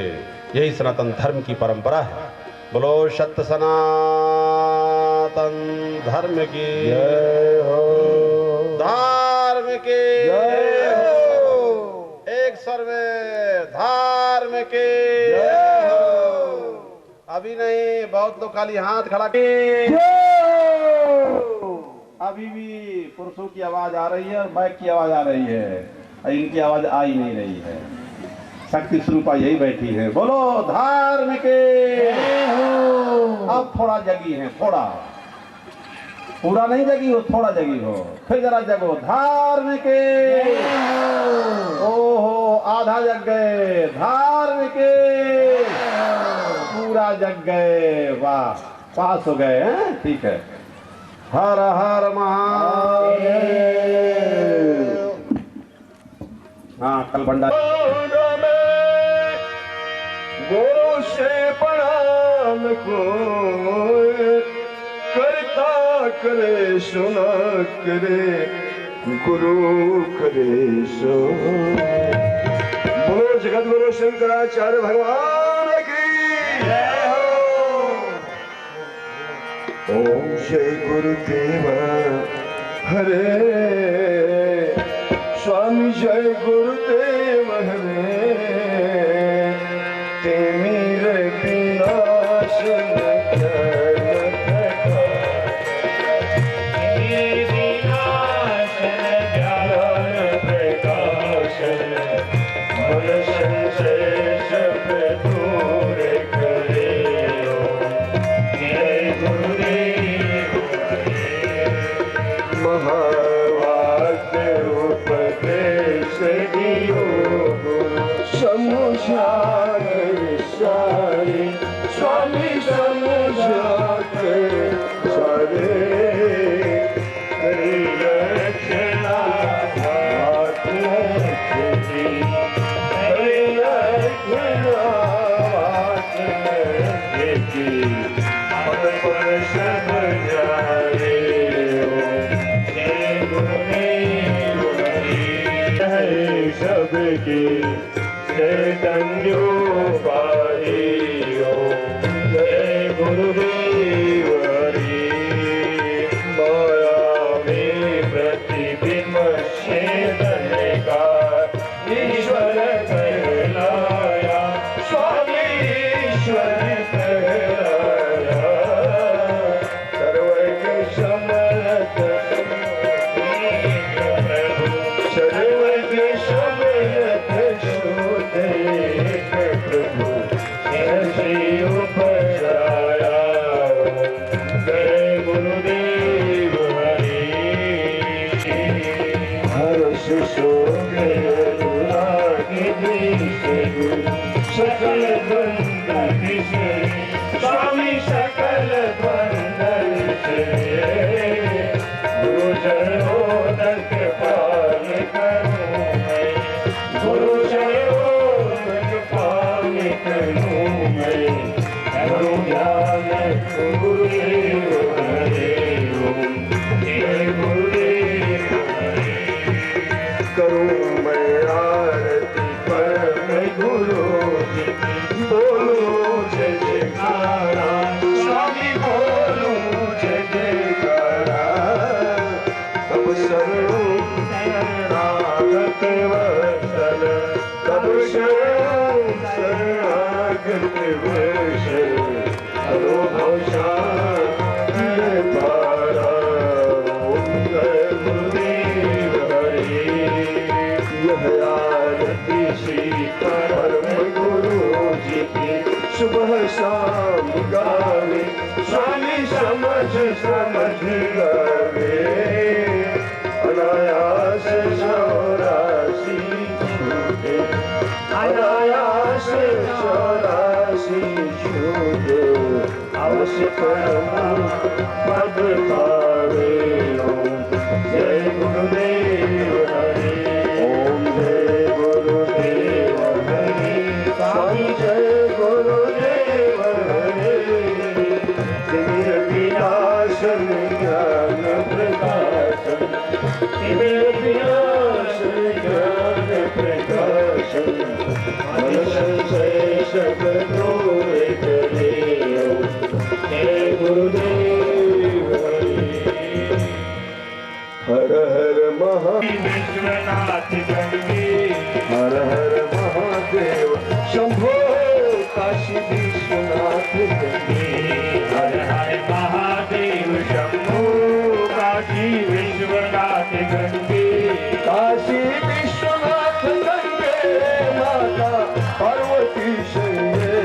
यही सनातन धर्म की परंपरा है। बोलो सत्य सनातन धर्म की जय हो, धर्म की जय हो, एक स्वर में धर्म की जय हो। अभी नहीं, बहुत लोग खाली हाथ खड़ा के, अभी भी पुरुषों की आवाज आ रही है और बैक की आवाज आ रही है, इनकी आवाज आ ही नहीं रही है। शक्ति स्वरूपा यही बैठी है। बोलो धर्म के। अब थोड़ा जगी है, थोड़ा, पूरा नहीं जगी हो, थोड़ा जगी हो, फिर जरा जगो। धर्म के। ओहो, आधा जग गए। धर्म के पूरा जग गए। वाह, पास हो गए हैं। ठीक है। हर हर महादेव। हाँ, कल भंडारा गुरु से प्रणाम को करता करे सुना करे, गुरु करे सो। बोलो जगत गुरु शंकराचार्य भगवान की जय हो। ओम जय गुरुदेव हरे, स्वामी जय गुरुदेव हरे। तेरे विनाश मन संशय सब दूर करे। सारे स्वामी समझाते सारे हरि रक्षणा हाथ रखती हरि रक्षणा हाथ रखती पद पर सब जाए जय गुरुदेव हरि सबकी चैतन्योपाधियो जय गुरुदेव हरि माया में प्रतिबिंब छेदन का ईश्वर कहलाया स्वामी ईश्वर कहलाया सर्वज्ञ समर्थ प्रभु सर्वज्ञ समर्थ प्रभु ऐसे उपजाया जय गुरुदेव हरि हर्ष शोक अनुराग सकल बंधन से स्वामी सकल बंधन से गुरुजनों तक पाल करूं मैं गुरुजनों तक पाल करूं मैं करूं ध्यान गुरुदेव हरे ओम जय गुरुदेव हरे करूं मैं आरती परम गुरु जी की बोलूं जय जयकारा स्वामी बोलूं जय जयकारा तब शरणों शरणागत वत्सल तब शरणों शरणागत वत्सल हरो भवशान पारा ओम जय गुरुदेव हरे यह आरती श्री परम गुरु जी की सुबह शाम गावे स्वामी समझ समझ गावे अनायास चौरासी छूटे अनायास चौरासी छूटे अवश्य परम पद पावे ओम जय गुरुदेव हरि ओम जय गुरुदेव हरि स्वामी जय गुरुदेव हरि तिमिर विनाशन ज्ञान प्रकाशन तिमिर विनाशन ज्ञान प्रकाशन मन संशय सब दूर करे जय गुरुदेव हरि हर हर विश्वनाथ गंगे हर हर महादेव शंभो काशी विश्वनाथ गंगे हर हर महादेव शंभो काशी विश्वनाथ गंगे काशी विश्वनाथ गंगे माता पार्वती शंगे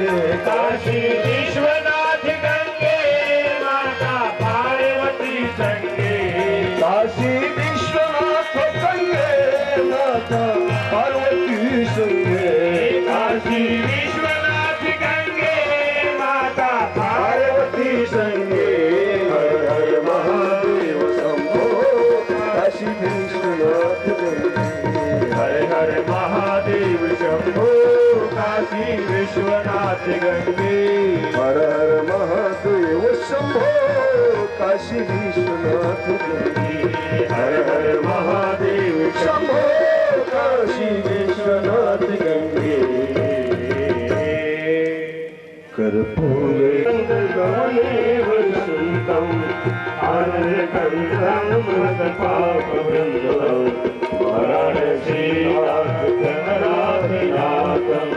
काशी विश्वनाथ गंगे माता पार्वती शंगे काशी विश्वनाथ गंगे माता पार्वती शंगे काशी विश्वनाथ गंगे माता पार्वती शंगे हर हर महादेव शंभो काशी विश्वनाथ गंगे हर हर महादेव शंभो काशी विश्वनाथ गंगे हर हर महादेव शंभो काशी विश्वनाथ गंगे हर हर महादेव शंभो काशी विश्वनाथ गंगे कर्पूरे गमनेव सुन्तं आनन्दकन्दं मृतपापवृन्दं वाराणसीनाथनाथनाथं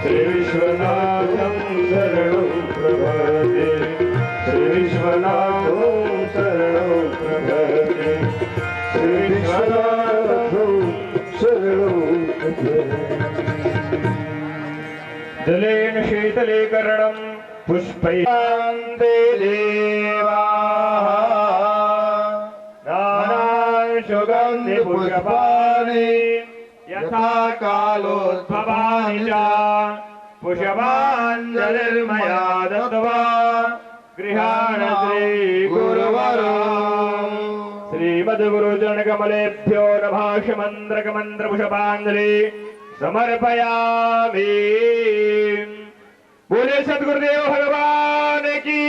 श्रीविश्वनाथं शरणं प्रपद्ये श्रीविश्वनाथं शरणं प्रपद्ये श्रीविश्वनाथं शरणं प्रपद्ये जलेन शीतले कर्णं पुष्पैकान्ते देवाः नानाशुगन्धिपुष्पाणि यथा तथा कालोद्भवानि च पुष्पाञ्जलिर्मया दत्त्वा गृहाण श्रीगुरुवरो श्रीमद्गुरुचरणकमलेभ्यो नभाषमन्त्रकमन्त्रपुष्पाञ्जलि समर्पयामि। बोले सद्गुरुदेव भगवान की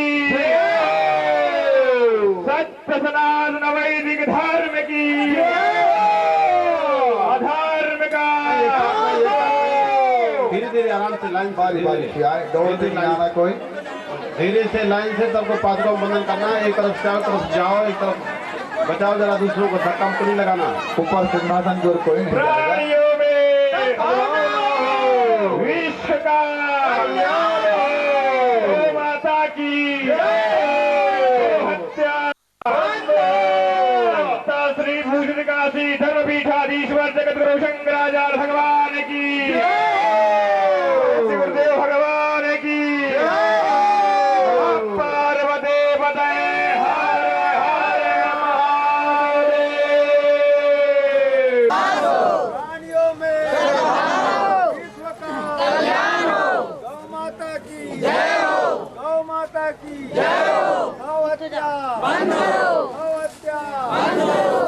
सत्य सनातन वैदिक धर्म की अधर्म का। धीरे धीरे आराम से लाइन बारी बारी से आए, दौड़ के नहीं आना कोई। धीरे से लाइन से सबको पादुका बंधन करना है। एक तरफ से आओ, तरफ जाओ, एक तरफ बचाओ, जरा दूसरों को धक्का नहीं लगाना। ऊपर सिंहासन की ओर कोई नहीं जाएगा। प्राणियों में विश्व का गौ माता की हत्या श्री भूषण काशी धर्मपीठाधीश्वर जगत गुरु शंकराचार्य भगवान की गुरुदेव भगवान की पार्वती पते हर हर महादेव। प्राणियों में विश्व का कल्याण हो। गौ माता की जय हो। गौ माता की जय हो। गौ हत्या बंद करो। गौ हत्या बंद करो।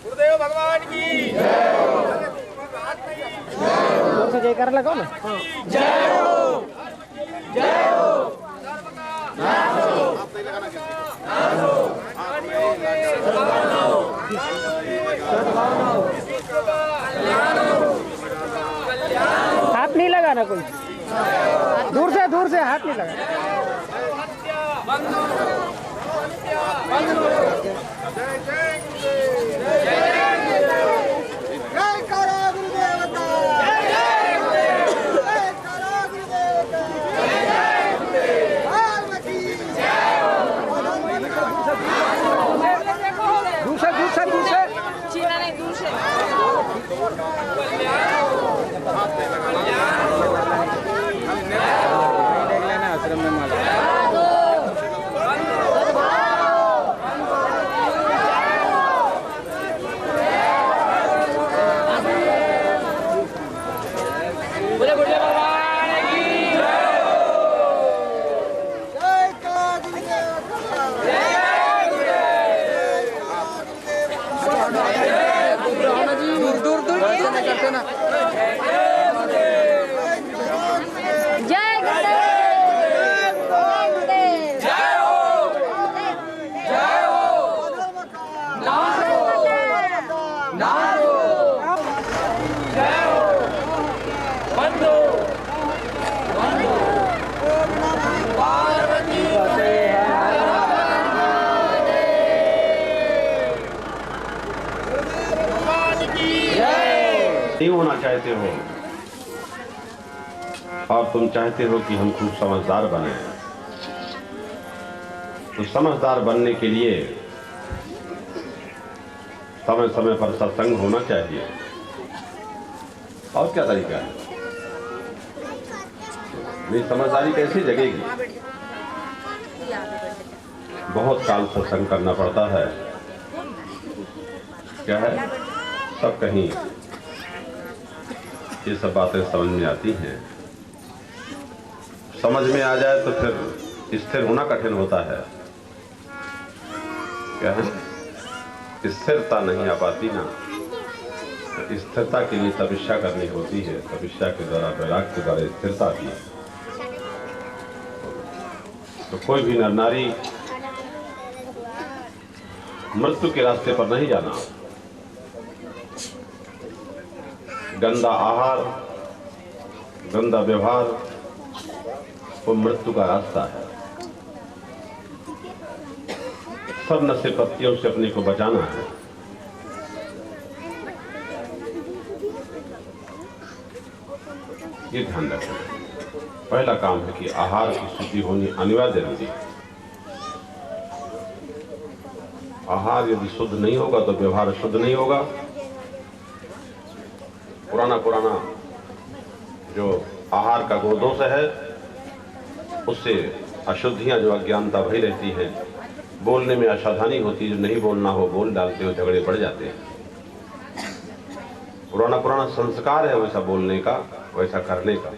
गुरुदेव भगवान की जय हो। जयकार लगाओ ना। जय हो। जय हो। हाथ नहीं लगाना कोई, दूर से हाथ नहीं लगाना। जय करो गुरुदेवता। जय करो गुरुदेवता। पार्वती जय हो। दूर से चीना नहीं दूर से। देख लेना आश्रम में माला। जय करो गुरुदेवता। दूर करते ना। जय गुरुदेव। जय हो। जय हो। नहीं होना चाहते हो और तुम चाहते हो कि हम खूब समझदार बने, तो समझदार बनने के लिए समय समय पर सत्संग होना चाहिए। और क्या तरीका है? नहीं, समझदारी कैसे जगेगी? बहुत काल सत्संग करना पड़ता है। क्या है, सब कहीं ये सब बातें समझ में आती हैं। समझ में आ जाए तो फिर स्थिर होना कठिन होता है। क्या है, स्थिरता नहीं आ पाती ना। स्थिरता के लिए तपस्या करनी होती है। तपस्या के द्वारा, वैराग्य के द्वारा स्थिरता आती है। तो कोई भी नर नारी मृत्यु के रास्ते पर नहीं जाना। गंदा आहार, गंदा व्यवहार वो मृत्यु का रास्ता है। सब नशे पत्तियों से अपने को बचाना है। ये ध्यान रखें। पहला काम है कि आहार की शुद्धि होनी अनिवार्य है। आहार यदि शुद्ध नहीं होगा तो व्यवहार शुद्ध नहीं होगा। पुराना जो आहार का गुणदोष है उससे अशुद्धियां, जो अज्ञानता भरी रहती है, बोलने में असावधानी होती है। जो नहीं बोलना हो बोल डालते हो, झगड़े बढ़ जाते हैं। पुराना संस्कार है वैसा बोलने का, वैसा करने का।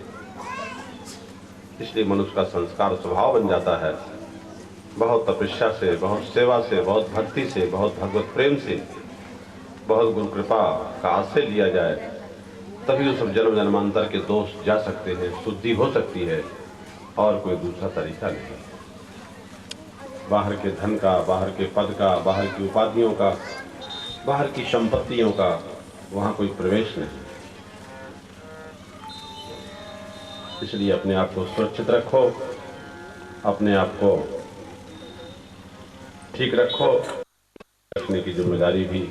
इसलिए मनुष्य का संस्कार स्वभाव बन जाता है। बहुत तपस्या से, बहुत सेवा से, बहुत भक्ति से, बहुत भगवत प्रेम से, बहुत गुरु कृपा का आश्रय लिया जाए, तभी उस जन्म जन्मांतर के दोष जा सकते हैं, शुद्धि हो सकती है, और कोई दूसरा तरीका नहीं। बाहर के धन का, बाहर के पद का, बाहर की उपाधियों का, बाहर की संपत्तियों का वहां कोई प्रवेश नहीं। इसलिए अपने आप को सुरक्षित रखो, अपने आप को ठीक रखो। रखने की जिम्मेदारी भी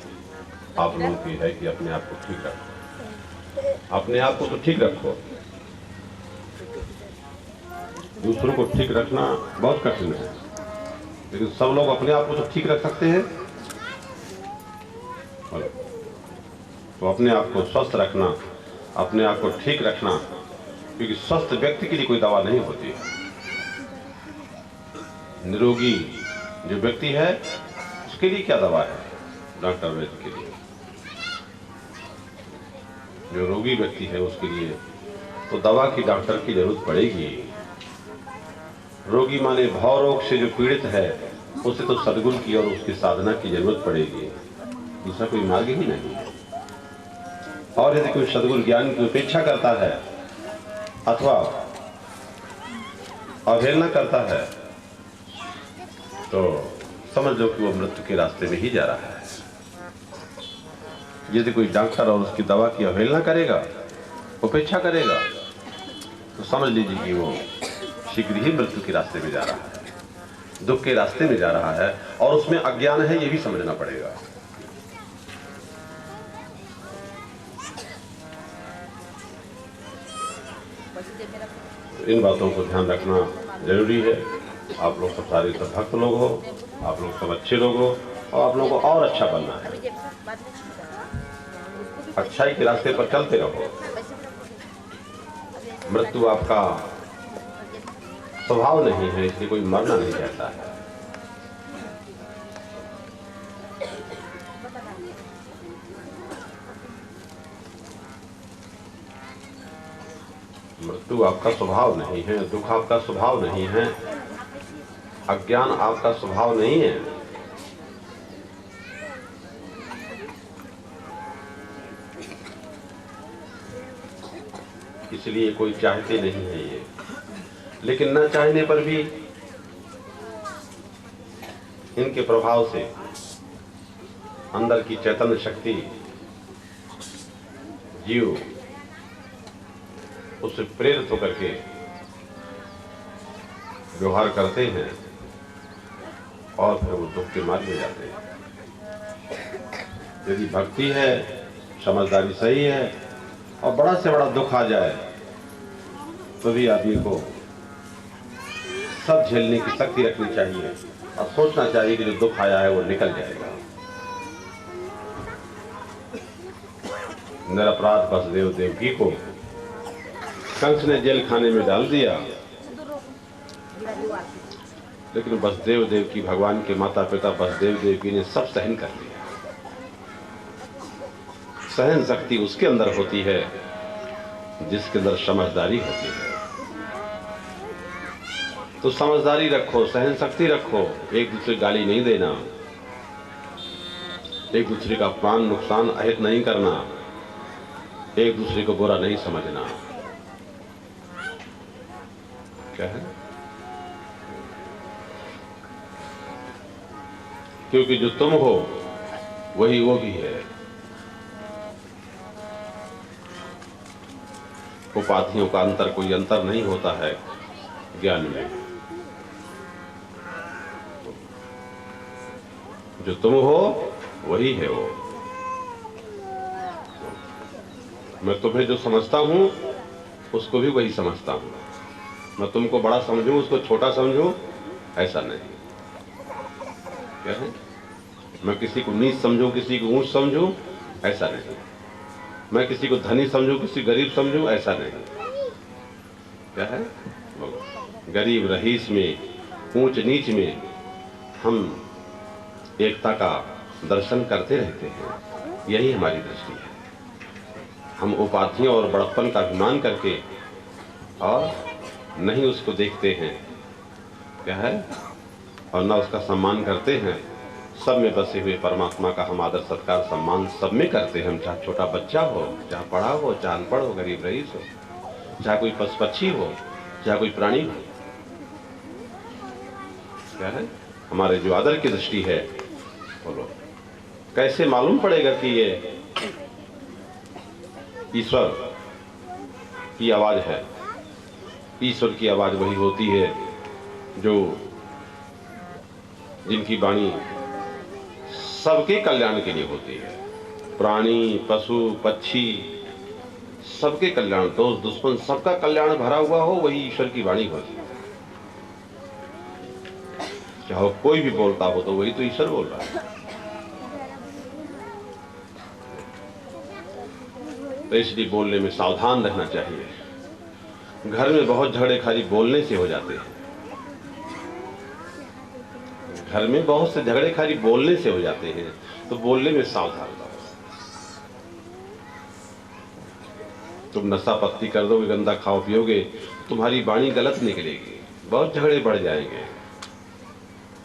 आप लोगों की है कि अपने आप को ठीक रखो। अपने आप को तो ठीक रखो, दूसरों को ठीक रखना बहुत कठिन है, लेकिन सब लोग अपने आप को तो ठीक रख सकते हैं। तो अपने आप को स्वस्थ रखना, अपने आप को ठीक रखना, क्योंकि स्वस्थ व्यक्ति के लिए कोई दवा नहीं होती। निरोगी जो व्यक्ति है उसके लिए क्या दवा है? डॉक्टर वैद्य के लिए। जो रोगी व्यक्ति है उसके लिए तो दवा की, डॉक्टर की जरूरत पड़ेगी। रोगी माने भाव रोग से जो पीड़ित है उसे तो सद्गुरु की और उसकी साधना की जरूरत पड़ेगी, दूसरा कोई मार्ग ही नहीं है। और यदि कोई सद्गुरु ज्ञान की उपेक्षा करता है अथवा अवहेलना करता है तो समझ लो कि वो मृत्यु के रास्ते में ही जा रहा है। यदि कोई डॉक्टर और उसकी दवा की अवहेलना करेगा, उपेक्षा करेगा, तो समझ लीजिए कि वो शीघ्र ही मृत्यु के रास्ते में जा रहा है, दुख के रास्ते में जा रहा है, और उसमें अज्ञान है, ये भी समझना पड़ेगा। इन बातों को ध्यान रखना जरूरी है। आप लोग सब सारे सब भक्त लोग हो, आप लोग सब अच्छे लोग हो, और आप लोगों को और अच्छा बनना है। अच्छाई के रास्ते पर चलते रहो। मृत्यु आपका स्वभाव नहीं है, इसलिए कोई मरना नहीं चाहता है। मृत्यु आपका स्वभाव नहीं है, दुख आपका स्वभाव नहीं है, अज्ञान आपका स्वभाव नहीं है। इसलिए कोई चाहते नहीं है ये, लेकिन न चाहने पर भी इनके प्रभाव से अंदर की चैतन्य शक्ति, जीव उससे प्रेरित होकर के व्यवहार करते हैं और फिर वो दुख के मार्ग में जाते हैं। यदि भक्ति है, समझदारी सही है और बड़ा से बड़ा दुख आ जाए तो भी आदमी को सब झेलने की शक्ति रखनी चाहिए और सोचना चाहिए कि जो दुख आया है वो निकल जाएगा। निरपराध वसुदेव देवकी को कंस ने जेल खाने में डाल दिया, लेकिन वसुदेव देवकी, भगवान के माता पिता वसुदेव देवकी ने सब सहन कर लिया। सहन शक्ति उसके अंदर होती है जिसके अंदर समझदारी होती है। तो समझदारी रखो, सहन शक्ति रखो, एक दूसरे को गाली नहीं देना, एक दूसरे का अपमान, नुकसान, अहित नहीं करना, एक दूसरे को बुरा नहीं समझना। क्या है? क्योंकि जो तुम हो वही वो भी है। उपाधियों का अंतर, कोई अंतर नहीं होता है ज्ञान में। जो तुम हो वही है वो। मैं तुम्हें जो समझता हूं उसको भी वही समझता हूं। मैं तुमको बड़ा समझूं, उसको छोटा समझूं, ऐसा नहीं। क्या है? मैं किसी को नीच समझूं, किसी को ऊंच समझूं, ऐसा नहीं। मैं किसी को धनी समझूं, किसी गरीब समझूं, ऐसा नहीं। क्या है? गरीब रईस में, ऊंच नीच में हम एकता का दर्शन करते रहते हैं। यही हमारी दृष्टि है। हम उपाधियों और बड़प्पन का अभिमान करके और नहीं उसको देखते हैं, क्या है, और न उसका सम्मान करते हैं। सब में बसे हुए परमात्मा का हम आदर सत्कार सम्मान सब में करते हैं। हम चाहे छोटा बच्चा हो, चाहे पढ़ा हो, चाहे अनपढ़ हो, गरीब रईस हो, चाहे कोई पशु पक्षी हो, चाहे कोई प्राणी हो, क्या है, हमारे जो आदर की दृष्टि है, बोलो कैसे मालूम पड़ेगा कि ये ईश्वर की आवाज है। ईश्वर की आवाज वही होती है जो जिनकी वाणी सबके कल्याण के लिए होती है। प्राणी, पशु, पक्षी, सबके कल्याण, दोस्त दुश्मन सबका कल्याण भरा हुआ हो, वही ईश्वर की वाणी होती है। चाहे कोई भी बोलता हो तो वही तो ईश्वर बोल रहा है। तो इसलिए बोलने में सावधान रहना चाहिए। घर में बहुत झगड़े खाली बोलने से हो जाते हैं। घर में बहुत से झगड़े खाली बोलने से हो जाते हैं, तो बोलने में सावधान रहो। तुम नशा पत्ती कर दोगे, गंदा खाओ पियोगे, तुम्हारी वाणी गलत निकलेगी, बहुत झगड़े बढ़ जाएंगे।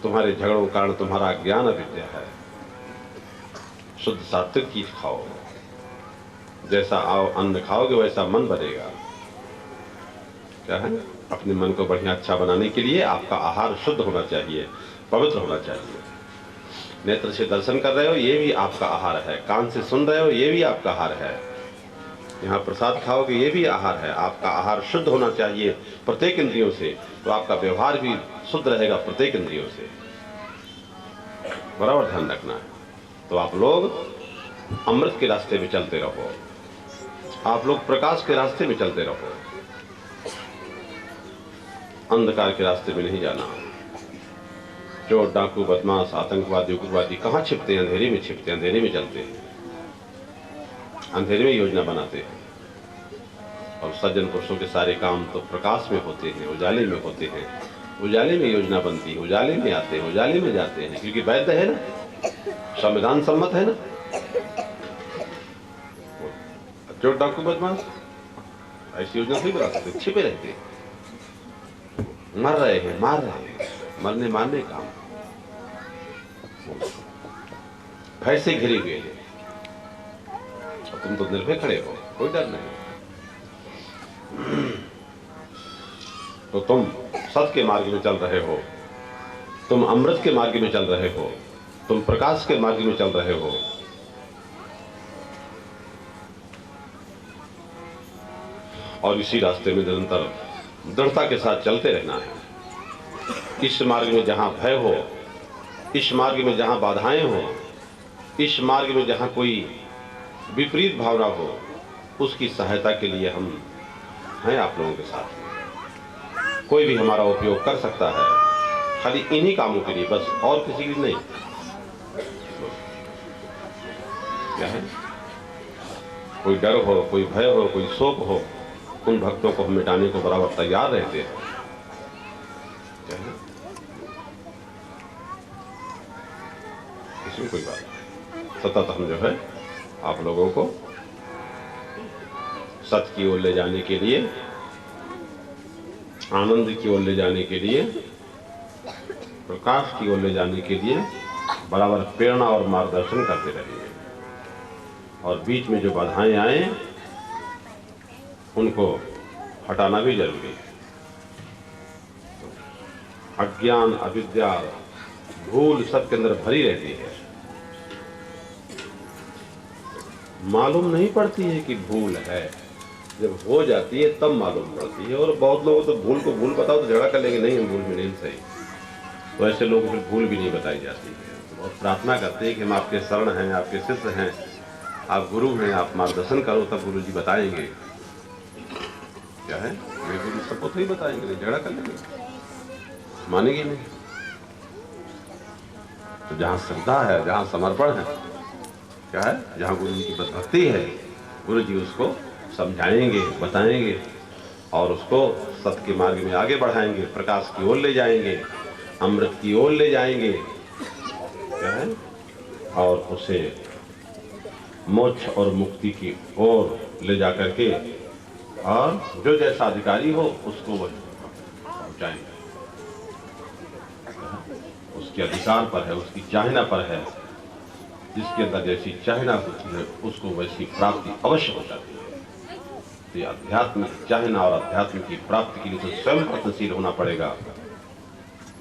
तुम्हारे झगड़ों के कारण तुम्हारा ज्ञान अविद्या है। शुद्ध सात्विक चीज खाओ, जैसा आओ अन्न खाओगे वैसा मन बनेगा। क्या है, अपने मन को बढ़िया अच्छा बनाने के लिए आपका आहार शुद्ध होना चाहिए, पवित्र होना चाहिए। नेत्र से दर्शन कर रहे हो, ये भी आपका आहार है। कान से सुन रहे हो, ये भी आपका आहार है। यहाँ प्रसाद खाओगे, ये भी आहार है। आपका आहार शुद्ध होना चाहिए प्रत्येक इंद्रियों से, तो आपका व्यवहार भी शुद्ध रहेगा प्रत्येक इंद्रियों से। बराबर ध्यान रखना है। तो आप लोग अमृत के रास्ते में चलते रहो, आप लोग प्रकाश के रास्ते में चलते रहो, अंधकार के रास्ते में नहीं जाना। चोर, डाकू, बदमाश, आतंकवादी, उग्रवादी कहाँ छिपते हैं? अंधेरे में छिपते हैं, अंधेरे में चलते हैं, अंधेरे में योजना बनाते हैं। और सज्जन पुरुषों के सारे काम तो प्रकाश में होते हैं, उजाले में होते हैं। उजाले में योजना बनती है, उजाले में आते हैं, उजाले में जाते हैं, क्योंकि वैध है ना, संविधान सम्मत है ना। चोर, डाकू, बदमाश ऐसी योजना नहीं बना सकते, छिपे रहते हैं, मर रहे हैं, मार रहे हैं, मरने मारने काम, भय से घिरे हुए हैं। और तुम तो निर्भय खड़े हो, कोई डर नहीं। तो तुम सत्य के मार्ग में चल रहे हो, तुम अमृत के मार्ग में चल रहे हो, तुम प्रकाश के मार्ग में चल रहे हो। और इसी रास्ते में निरंतर दृढ़ता के साथ चलते रहना है। इस मार्ग में जहां भय हो, इस मार्ग में जहां बाधाएं हो, इस मार्ग में जहां कोई विपरीत भावना हो, उसकी सहायता के लिए हम हैं आप लोगों के साथ। कोई भी हमारा उपयोग कर सकता है, खाली इन्हीं कामों के लिए बस, और किसी के लिए नहीं। क्या है, कोई डर हो, कोई भय हो, कोई शोक हो, उन भक्तों को हम मिटाने को बराबर तैयार रहते हैं। क्या है, इसमें कोई बात नहीं। सतत हम जो है आप लोगों को सत्य की ओर ले जाने के लिए, आनंद की ओर ले जाने के लिए, प्रकाश की ओर ले जाने के लिए बराबर प्रेरणा और मार्गदर्शन करते रहिए। और बीच में जो बाधाएं आए उनको हटाना भी जरूरी है। अज्ञान, अविद्या, भूल सबके अंदर भरी रहती है, मालूम नहीं पड़ती है कि भूल है। जब हो जाती है तब मालूम पड़ती है। और बहुत लोग तो भूल को भूल बताओ तो झगड़ा कर लेंगे, नहीं हम भूल में नहीं सही। तो ऐसे लोगों को भूल भी नहीं बताई जाती है। तो बहुत प्रार्थना करते हैं कि हम आपके शरण हैं, आपके शिष्य हैं, आप गुरु हैं, आप मार्गदर्शन करो, तब गुरु जी बताएंगे। क्या है, वे गुरु सबको तो ही बताएंगे, नहीं झगड़ा कर लेंगे, मानेंगे नहीं। तो जहाँ श्रद्धा है, जहाँ समर्पण है, क्या है, जहाँ गुरु जी की भक्ति है, गुरु जी उसको समझाएंगे, बताएंगे और उसको सत्य के मार्ग में आगे बढ़ाएंगे, प्रकाश की ओर ले जाएंगे, अमृत की ओर ले जाएंगे। क्या है, और उसे मोक्ष और मुक्ति की ओर ले जा करके और जो जैसा अधिकारी हो उसको वह पहुंचाएंगे। उसके अधिकार पर है, उसकी चाहना पर है। जिसके अंदर जैसी चाहना होती है उसको वैसी प्राप्ति अवश्य हो जाती है। तो ये अध्यात्म की चाहना और अध्यात्म की प्राप्ति के लिए तो स्वयं प्रयत्नशील होना पड़ेगा।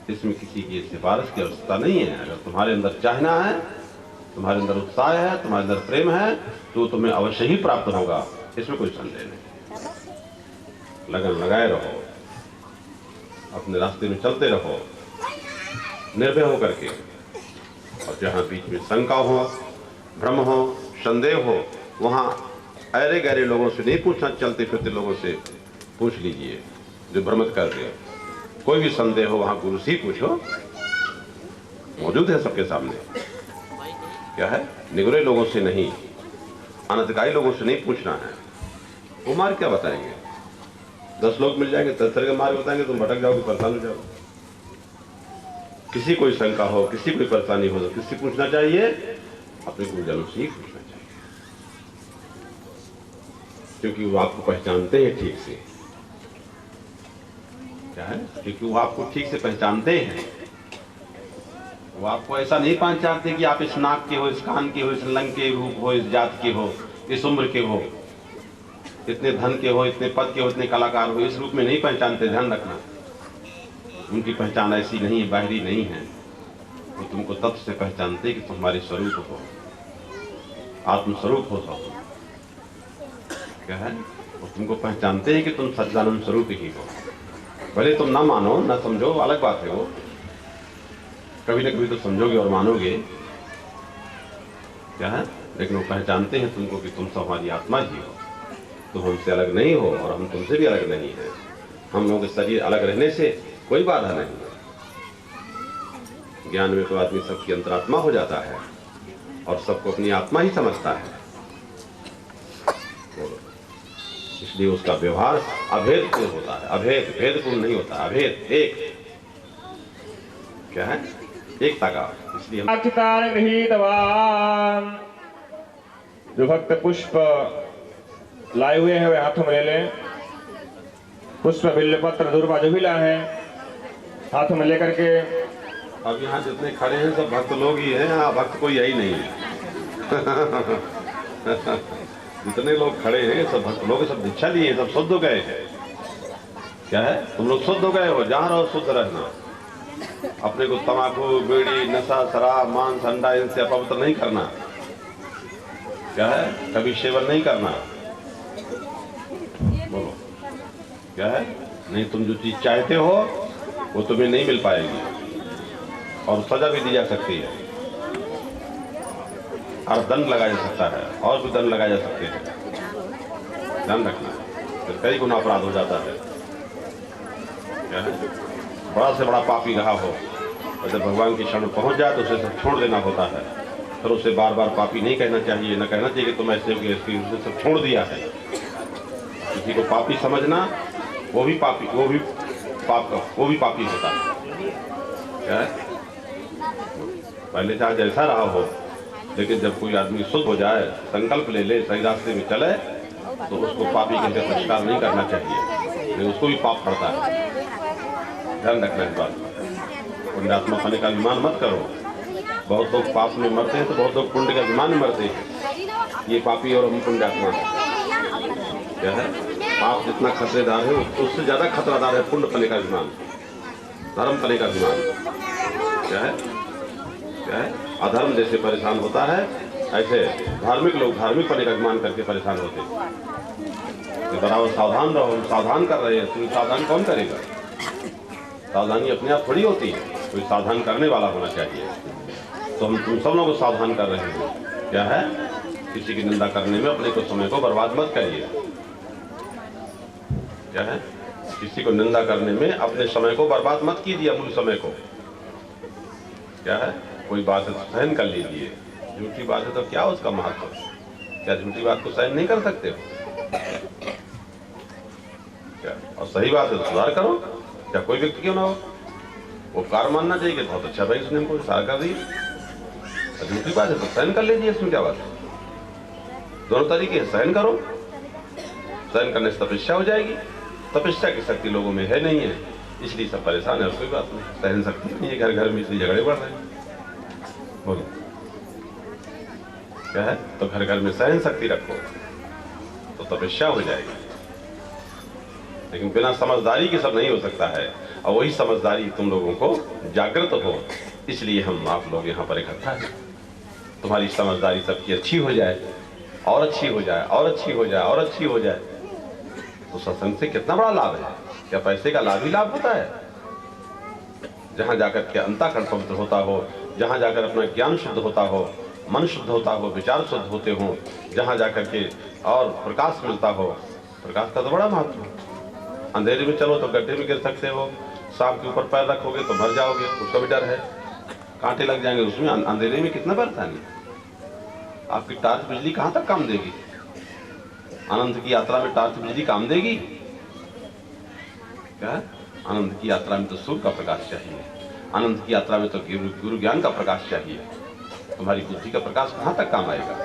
इसमें किसी की सिफारिश की आवश्यकता नहीं है। अगर तुम्हारे अंदर चाहना है, तुम्हारे अंदर उत्साह है, तुम्हारे अंदर प्रेम है, तो तुम्हें अवश्य ही प्राप्त होगा। इसमें कोई संदेह नहीं। लगन लगाए रहो, अपने रास्ते में चलते रहो निर्भय होकर के। और जहाँ बीच में शंका हो, भ्रम हो, संदेह हो, वहाँ अरे गहरे लोगों से नहीं पूछना, चलते फिरते लोगों से पूछ लीजिए जो भ्रमित कर रहे। कोई भी संदेह हो वहाँ गुरु से ही पूछो, मौजूद है सबके सामने। क्या है, निगुरे लोगों से नहीं, अनधिकारी लोगों से नहीं पूछना है। वो मार्ग क्या बताएंगे? 10 लोग मिल जाएंगे, 10 तरह के मार्ग बताएंगे, तुम भटक जाओगे, परेशान हो जाओगे। किसी कोई शंका हो, किसी कोई परेशानी हो तो किससे पूछना चाहिए? अपने गुरुजनों से ही पूछना चाहिए, क्योंकि वो आपको पहचानते हैं ठीक से। क्या है, क्योंकि वो आपको ठीक से पहचानते हैं। वो आपको ऐसा नहीं पहचानते कि आप इस नाक के हो, इस कान के हो, इस लंग के रूप हो, इस जात के हो, इस उम्र के हो, इतने धन के हो, इतने पद के हो, इतने कलाकार हो। इस रूप में नहीं पहचानते, ध्यान रखना। उनकी पहचान ऐसी नहीं, बाहरी नहीं है। वो तुमको तत्व से पहचानते कि तुम्हारे स्वरूप हो, आत्मस्वरूप हो सब। क्या है, वो तुमको पहचानते हैं कि तुम सच्चिदानंद स्वरूप ही हो। भले तुम ना मानो, ना समझो, अलग बात है वो। कभी ना कभी तो समझोगे और मानोगे। क्या है, लेकिन वो पहचानते हैं तुमको कि तुम सब हमारी आत्मा ही हो। तुम हमसे अलग नहीं हो और हम तुमसे भी अलग नहीं है। हम लोगों के शरीर अलग रहने से कोई बाधा नहीं है। ज्ञान में तो आदमी सबकी अंतरात्मा हो जाता है और सबको अपनी आत्मा ही समझता है। इसलिए उसका व्यवहार अभेदपूर्ण होता है। अभेद भेदपूर्ण नहीं होता, अभेद एक। क्या है, एकता का। इसलिए जो भक्त पुष्प लाए हुए हैं वे हाथों में ले लें। पुष्प, बिल्व पत्र, दूर्वा जो भी लाए हैं हाथों में लेकर के। अब यहाँ जितने खड़े हैं सब भक्त लोग ही हैं। हाँ, भक्त कोई यही नहीं है। जितने लोग खड़े हैं सब भक्त लोग, सब दीक्षा लिए, सब शुद्ध हो गए हैं। क्या है, तुम लोग शुद्ध हो गए हो। जहाँ रहो शुद्ध रहना। अपने को तंबाकू, बीड़ी, नशा, शराब, मांस, अंडा इनसे अपवित्र नहीं करना। क्या है, कभी सेवन नहीं करना। बोलो क्या है, नहीं तुम जो चीज चाहते हो वो तुम्हें नहीं मिल पाएगी और सजा भी दी जा सकती है और दंड लगाया जा सकता है और भी दंड लगाए जा सकते हैं। ध्यान रखना, तो कई गुना अपराध हो जाता है। क्या है, बड़ा से बड़ा पापी रहा हो और जब भगवान की शरण पहुंच जाए तो उसे सब छोड़ देना होता है। फिर उसे बार बार पापी नहीं कहना चाहिए, न कहना चाहिए कि तुम ऐसे हो, उसे सब छोड़ दिया है। किसी को पापी समझना, वो भी पापी होता है। क्या है, पहले चाहे जैसा रहा हो, लेकिन जब कोई आदमी शुद्ध हो जाए, संकल्प ले ले, सही रास्ते में चले, तो उसको पापी कहकर नमस्कार नहीं करना चाहिए, नहीं उसको भी पाप पड़ता है। ध्यान रखना इस बात। पुण्यात्मा होने का अभिमान मत करो। बहुत लोग पाप में मरते हैं तो बहुत लोग पुण्य के अभिमान में मरते हैं। ये पापी और हम पुण्यात्मा है। क्या है, पाप जितना खतरेदार है उससे ज्यादा खतरादार है पुण्य पने का अभिमान, धर्म पने का अभिमान। क्या है, क्या है, अधर्म जैसे परेशान होता है ऐसे धार्मिक लोग धार्मिक पने का अभिमान करके परेशान होते हैं। बराबर सावधान रहो। हम सावधान कर रहे हैं, तुम सावधान कौन करेगा? सावधानी अपने आप थोड़ी होती है, कोई सावधान करने वाला होना चाहिए। तो हम तुम सब लोगों को सावधान कर रहे हैं। क्या है, किसी की निंदा करने में अपने को समय को बर्बाद मत करिए। क्या है, किसी को निंदा करने में अपने समय को बर्बाद मत कीजिए, अमूल्य समय को। क्या है, कोई बात है तो सहन कर लीजिए। झूठी बात है तो क्या उसका महत्व? क्या झूठी बात को सहन नहीं कर सकते हो? क्या, और सही बात है तो सुधार करो। क्या कोई व्यक्ति क्यों ना हो, वो कार मानना चाहिए कि बहुत अच्छा भाई उसने हमको सार कर दी। झूठी बात है तो सहन कर लीजिए, इसमें क्या बात है? दोनों तरीके हैं, सहन करो, सहन करने से तपस्या हो जाएगी। तपस्या की शक्ति लोगों में है नहीं है, इसलिए सब परेशान है। और कोई बात नहीं, सहन शक्ति नहीं है घर घर में, इसलिए झगड़े बढ़ रहे हैं। बोलो क्या है? तो घर घर में सहन शक्ति रखो तो तपस्या हो जाएगी। लेकिन बिना समझदारी के सब नहीं हो सकता है, और वही समझदारी तुम लोगों को जागृत हो, इसलिए हम आप लोग यहाँ पर इकट्ठा हैं। तुम्हारी समझदारी सबकी अच्छी हो जाए, और अच्छी हो जाए, और अच्छी हो जाए, और अच्छी हो जाए, तो सत्संग से कितना बड़ा लाभ है। क्या पैसे का लाभ ही लाभ होता है? जहां जाकर के अंतःकरण पवित्र होता हो, जहां जाकर अपना ज्ञान शुद्ध होता हो, मन शुद्ध होता हो, विचार शुद्ध होते हो, जहां जाकर के और प्रकाश मिलता हो, प्रकाश का तो बड़ा महत्व है। अंधेरे में चलो तो गड्ढे में गिर सकते हो, सांप के ऊपर पैर रखोगे तो मर जाओगे, उसका भी डर है, कांटे लग जाएंगे उसमें। अंधेरे में कितना परेशानी। आपकी टार्च बिजली कहाँ तक काम देगी? आनंद की यात्रा में टार्च बिजली काम देगी क्या? आनंद की यात्रा में तो सूर्य का प्रकाश चाहिए, आनंद की यात्रा में तो गुरु ज्ञान का प्रकाश चाहिए। तुम्हारी बुद्धि का प्रकाश कहाँ तक काम आएगा?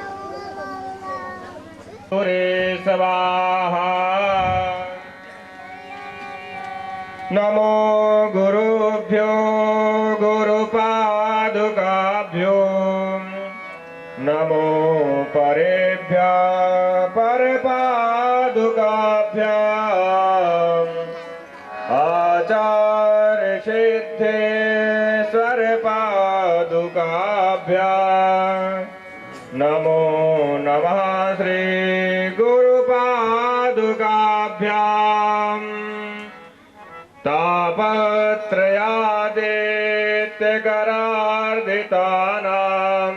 नमो गुरुभ्यो गुरुपादुकाभ्यो नमो परेभ्यः परपादुकाभ्याम् आचार्य सिद्धेश्वर पादुकाभ्याम् नमो नमः श्री गुरुपादुकाभ्याम् तापत्रयादित्यकरार्दितानां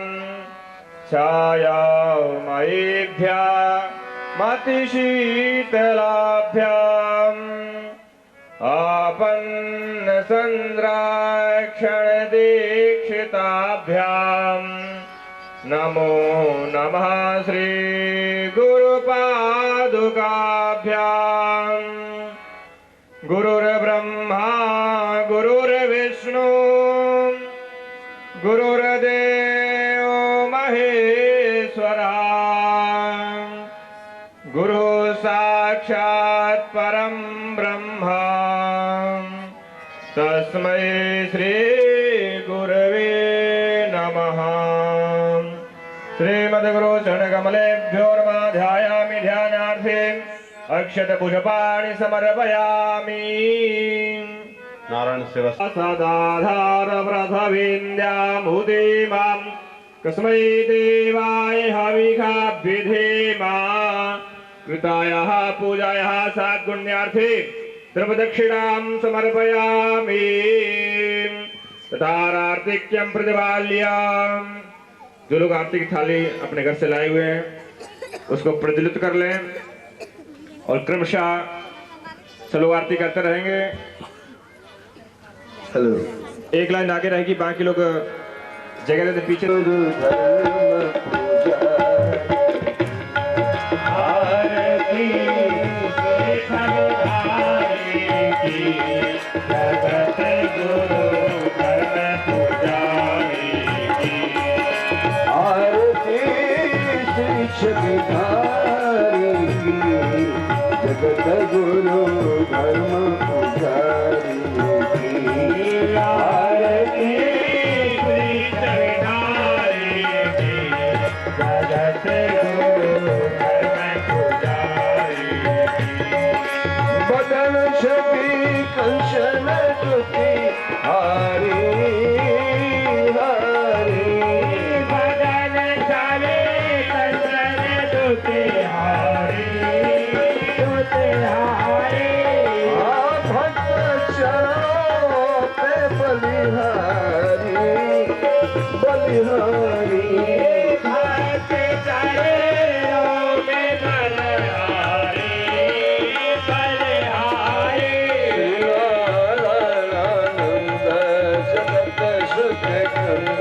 छायामयीभ्यः मतिशीतलाभ्याम् आपन्नसंरक्षणदीक्षिताभ्याम् नमो नमः श्री गुरुपादुकाभ्याम् गुरुर्ब्रह्मा गुरुर्विष्णु गुरुर्देवो महेश्वरः गुरु साक्षात् परं ब्रह्म तस्मै श्री गुरवे नमः। श्रीमद्गुरु चरणकमलेभ्यो नमः। ध्यायामि ध्यानार्थे अक्षत पुष्पाणि समर्पयामि। नारायण सेवा सदाधार प्रथविन्द्यामुदीमां कस्मै देवाय हविषा विधेमा कृतायाः पूजायाः साद्गुण्यार्थे द्रवदक्षिणां समर्पयामि। तथार्तिक्यं प्रतिपाल्यां। जो लोग आरती की थाली अपने घर से लाए हुए हैं उसको प्रज्वलित कर लें और क्रमशः सलो आरती करते रहेंगे। हेलो एक लाइन आगे रहेगी, बाकी लोग जगह देते पीछे। जगत गुरु धर्म पुजारी आरती श्री चरणारी जगत गुरु धर्म पुजारी बदन छवि कंचन ज्योति हारी हारी बदन छवि कंचन ज्योति हारी भक्त चरणों पे बलिहारी बलिहारी भक्त चरणों पे बलिहारी बलिहारी नारायणानंद जगत सुख कंद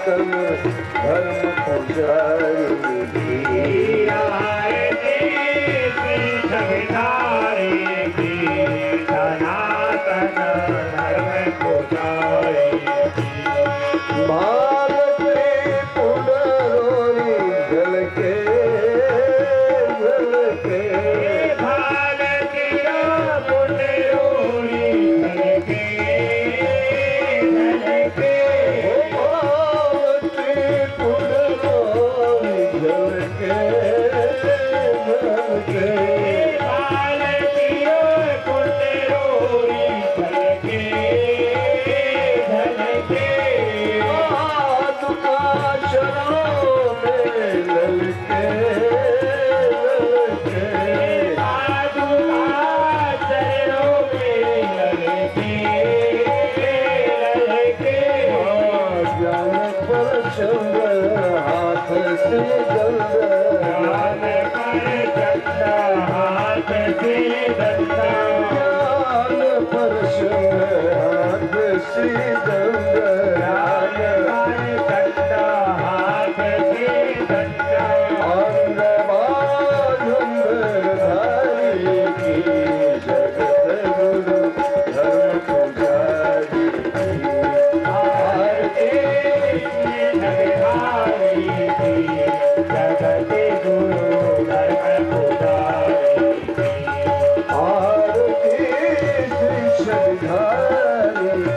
सनातन धर्म पुजारी की आरती श्री छविधारी की सनातन धर्म पुजारी की भारती पुनरोरी झलके झलके भारतीय पुनरोरी झलके झलके भारती पुनरोरी झलके झलके भारतीय पुनरोरी झलके झलके पादुका शरणों में ललके ललके ज्ञान पर चंद्र हाथ से ज्ञान पर चंद्र हाथ से धारी की जगत गुरु धर्म पुजारी आरती श्री शनिधारी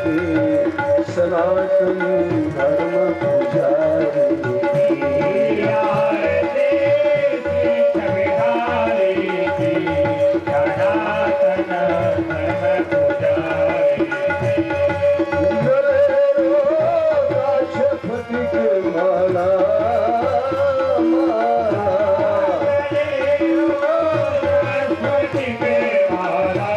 की सनातन धर्म पुजारी राष्ट्रपति के माला राष्ट्रपति के माला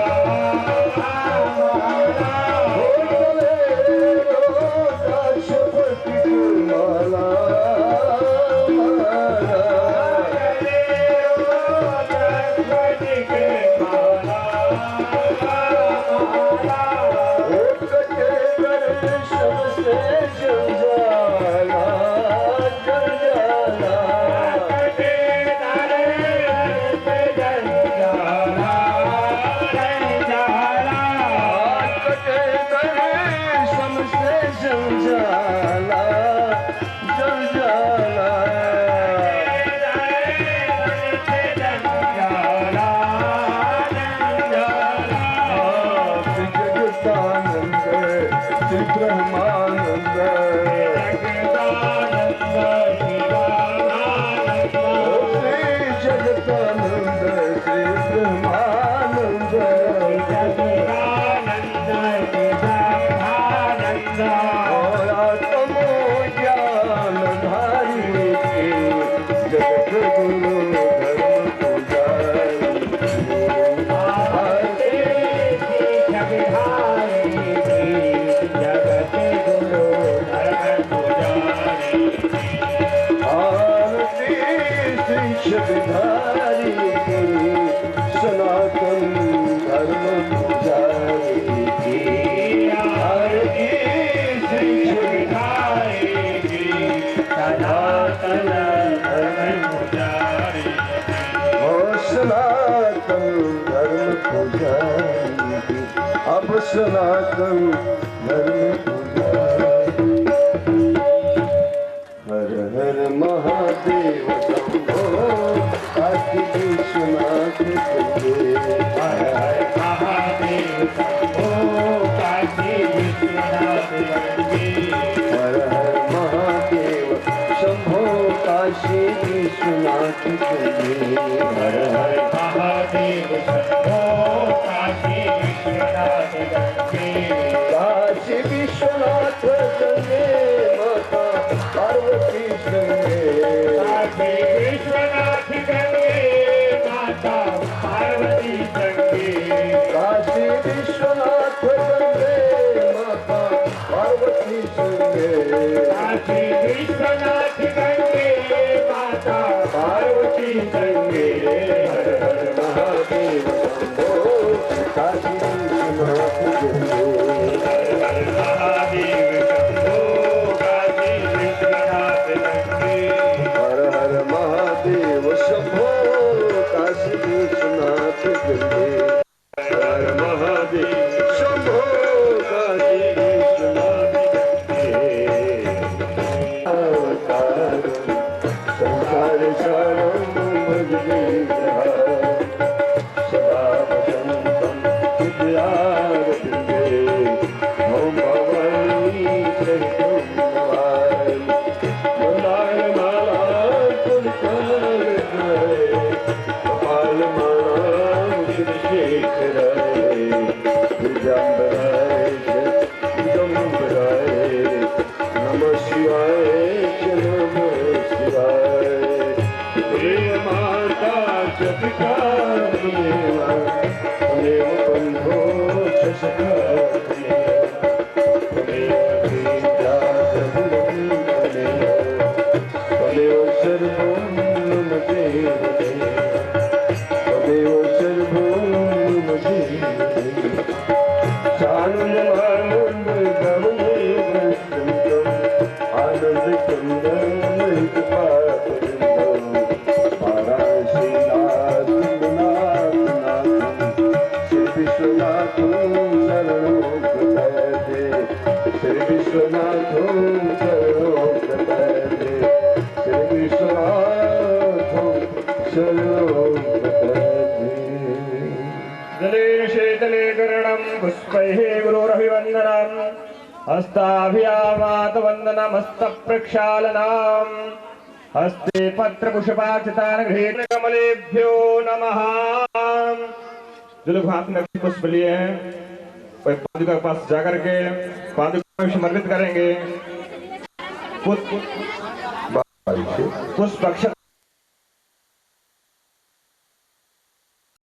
अब सनातन धर्म पुजारी हर हर महादेव शंभो काशी विश्वनाथ शंभो हर हर महादेव शंभो काशी विश्वनाथ हर हर महादेव शंभो काशी विश्वनाथ शंभो हर हर महादेव शंभो काशी विश्वनाथ काशी विश्वनाथ गंगे माता पार्वती संगे काशी विश्वनाथ गंगे माता पार्वती संगे काशी विश्वनाथ गंगे माता पार्वती संगे काशी विश्वनाथ गंगे माता पार्वती संगे हर हर महादेव शंभो काशी विश्वनाथ गंगे हर हर महादेव शंभो काशी विश्वनाथ सारे सारं भजते सदा वसन्तं विद्यारतिन्दे ॐ भवानी सहितं नमामि मंदार माला कुलकर कपाल माला मुकुंदशेखर दिगंबराय दिगंबराय नमः शिवाय नमः शिवाय प्रिय माता च पिता त्वमेव त्वमेव बन्धो च सखा त्वमेव विद्या सर्वं त्वमेव सर्वं मम देव त्वमेव सर्वं मम देव सानुमानन्द गमने वसन्तं आनन्द चन्द्रमयित पापवृन्दं वाराणसीनाथ नाथ श्री विश्वनाथं शरणं प्रपद्ये श्री विश्वनाथं शरणं प्रपद्ये श्री विश्वनाथं शरणं प्रपद्ये जले शीतले करणं पुष्पैः गुरोरभिवन्दनम् हस्ताभियामातवन्दनमस्तप्रक्षालनम् हस्ते पत्रपुष्पार्चितान् गृहीत कमलेभ्यो नमः। जो लोग हाथ में पुष्प लिए हैं वह पादुका के पास जाकर के पादुका में समर्पित करेंगे। पुष्प अक्षत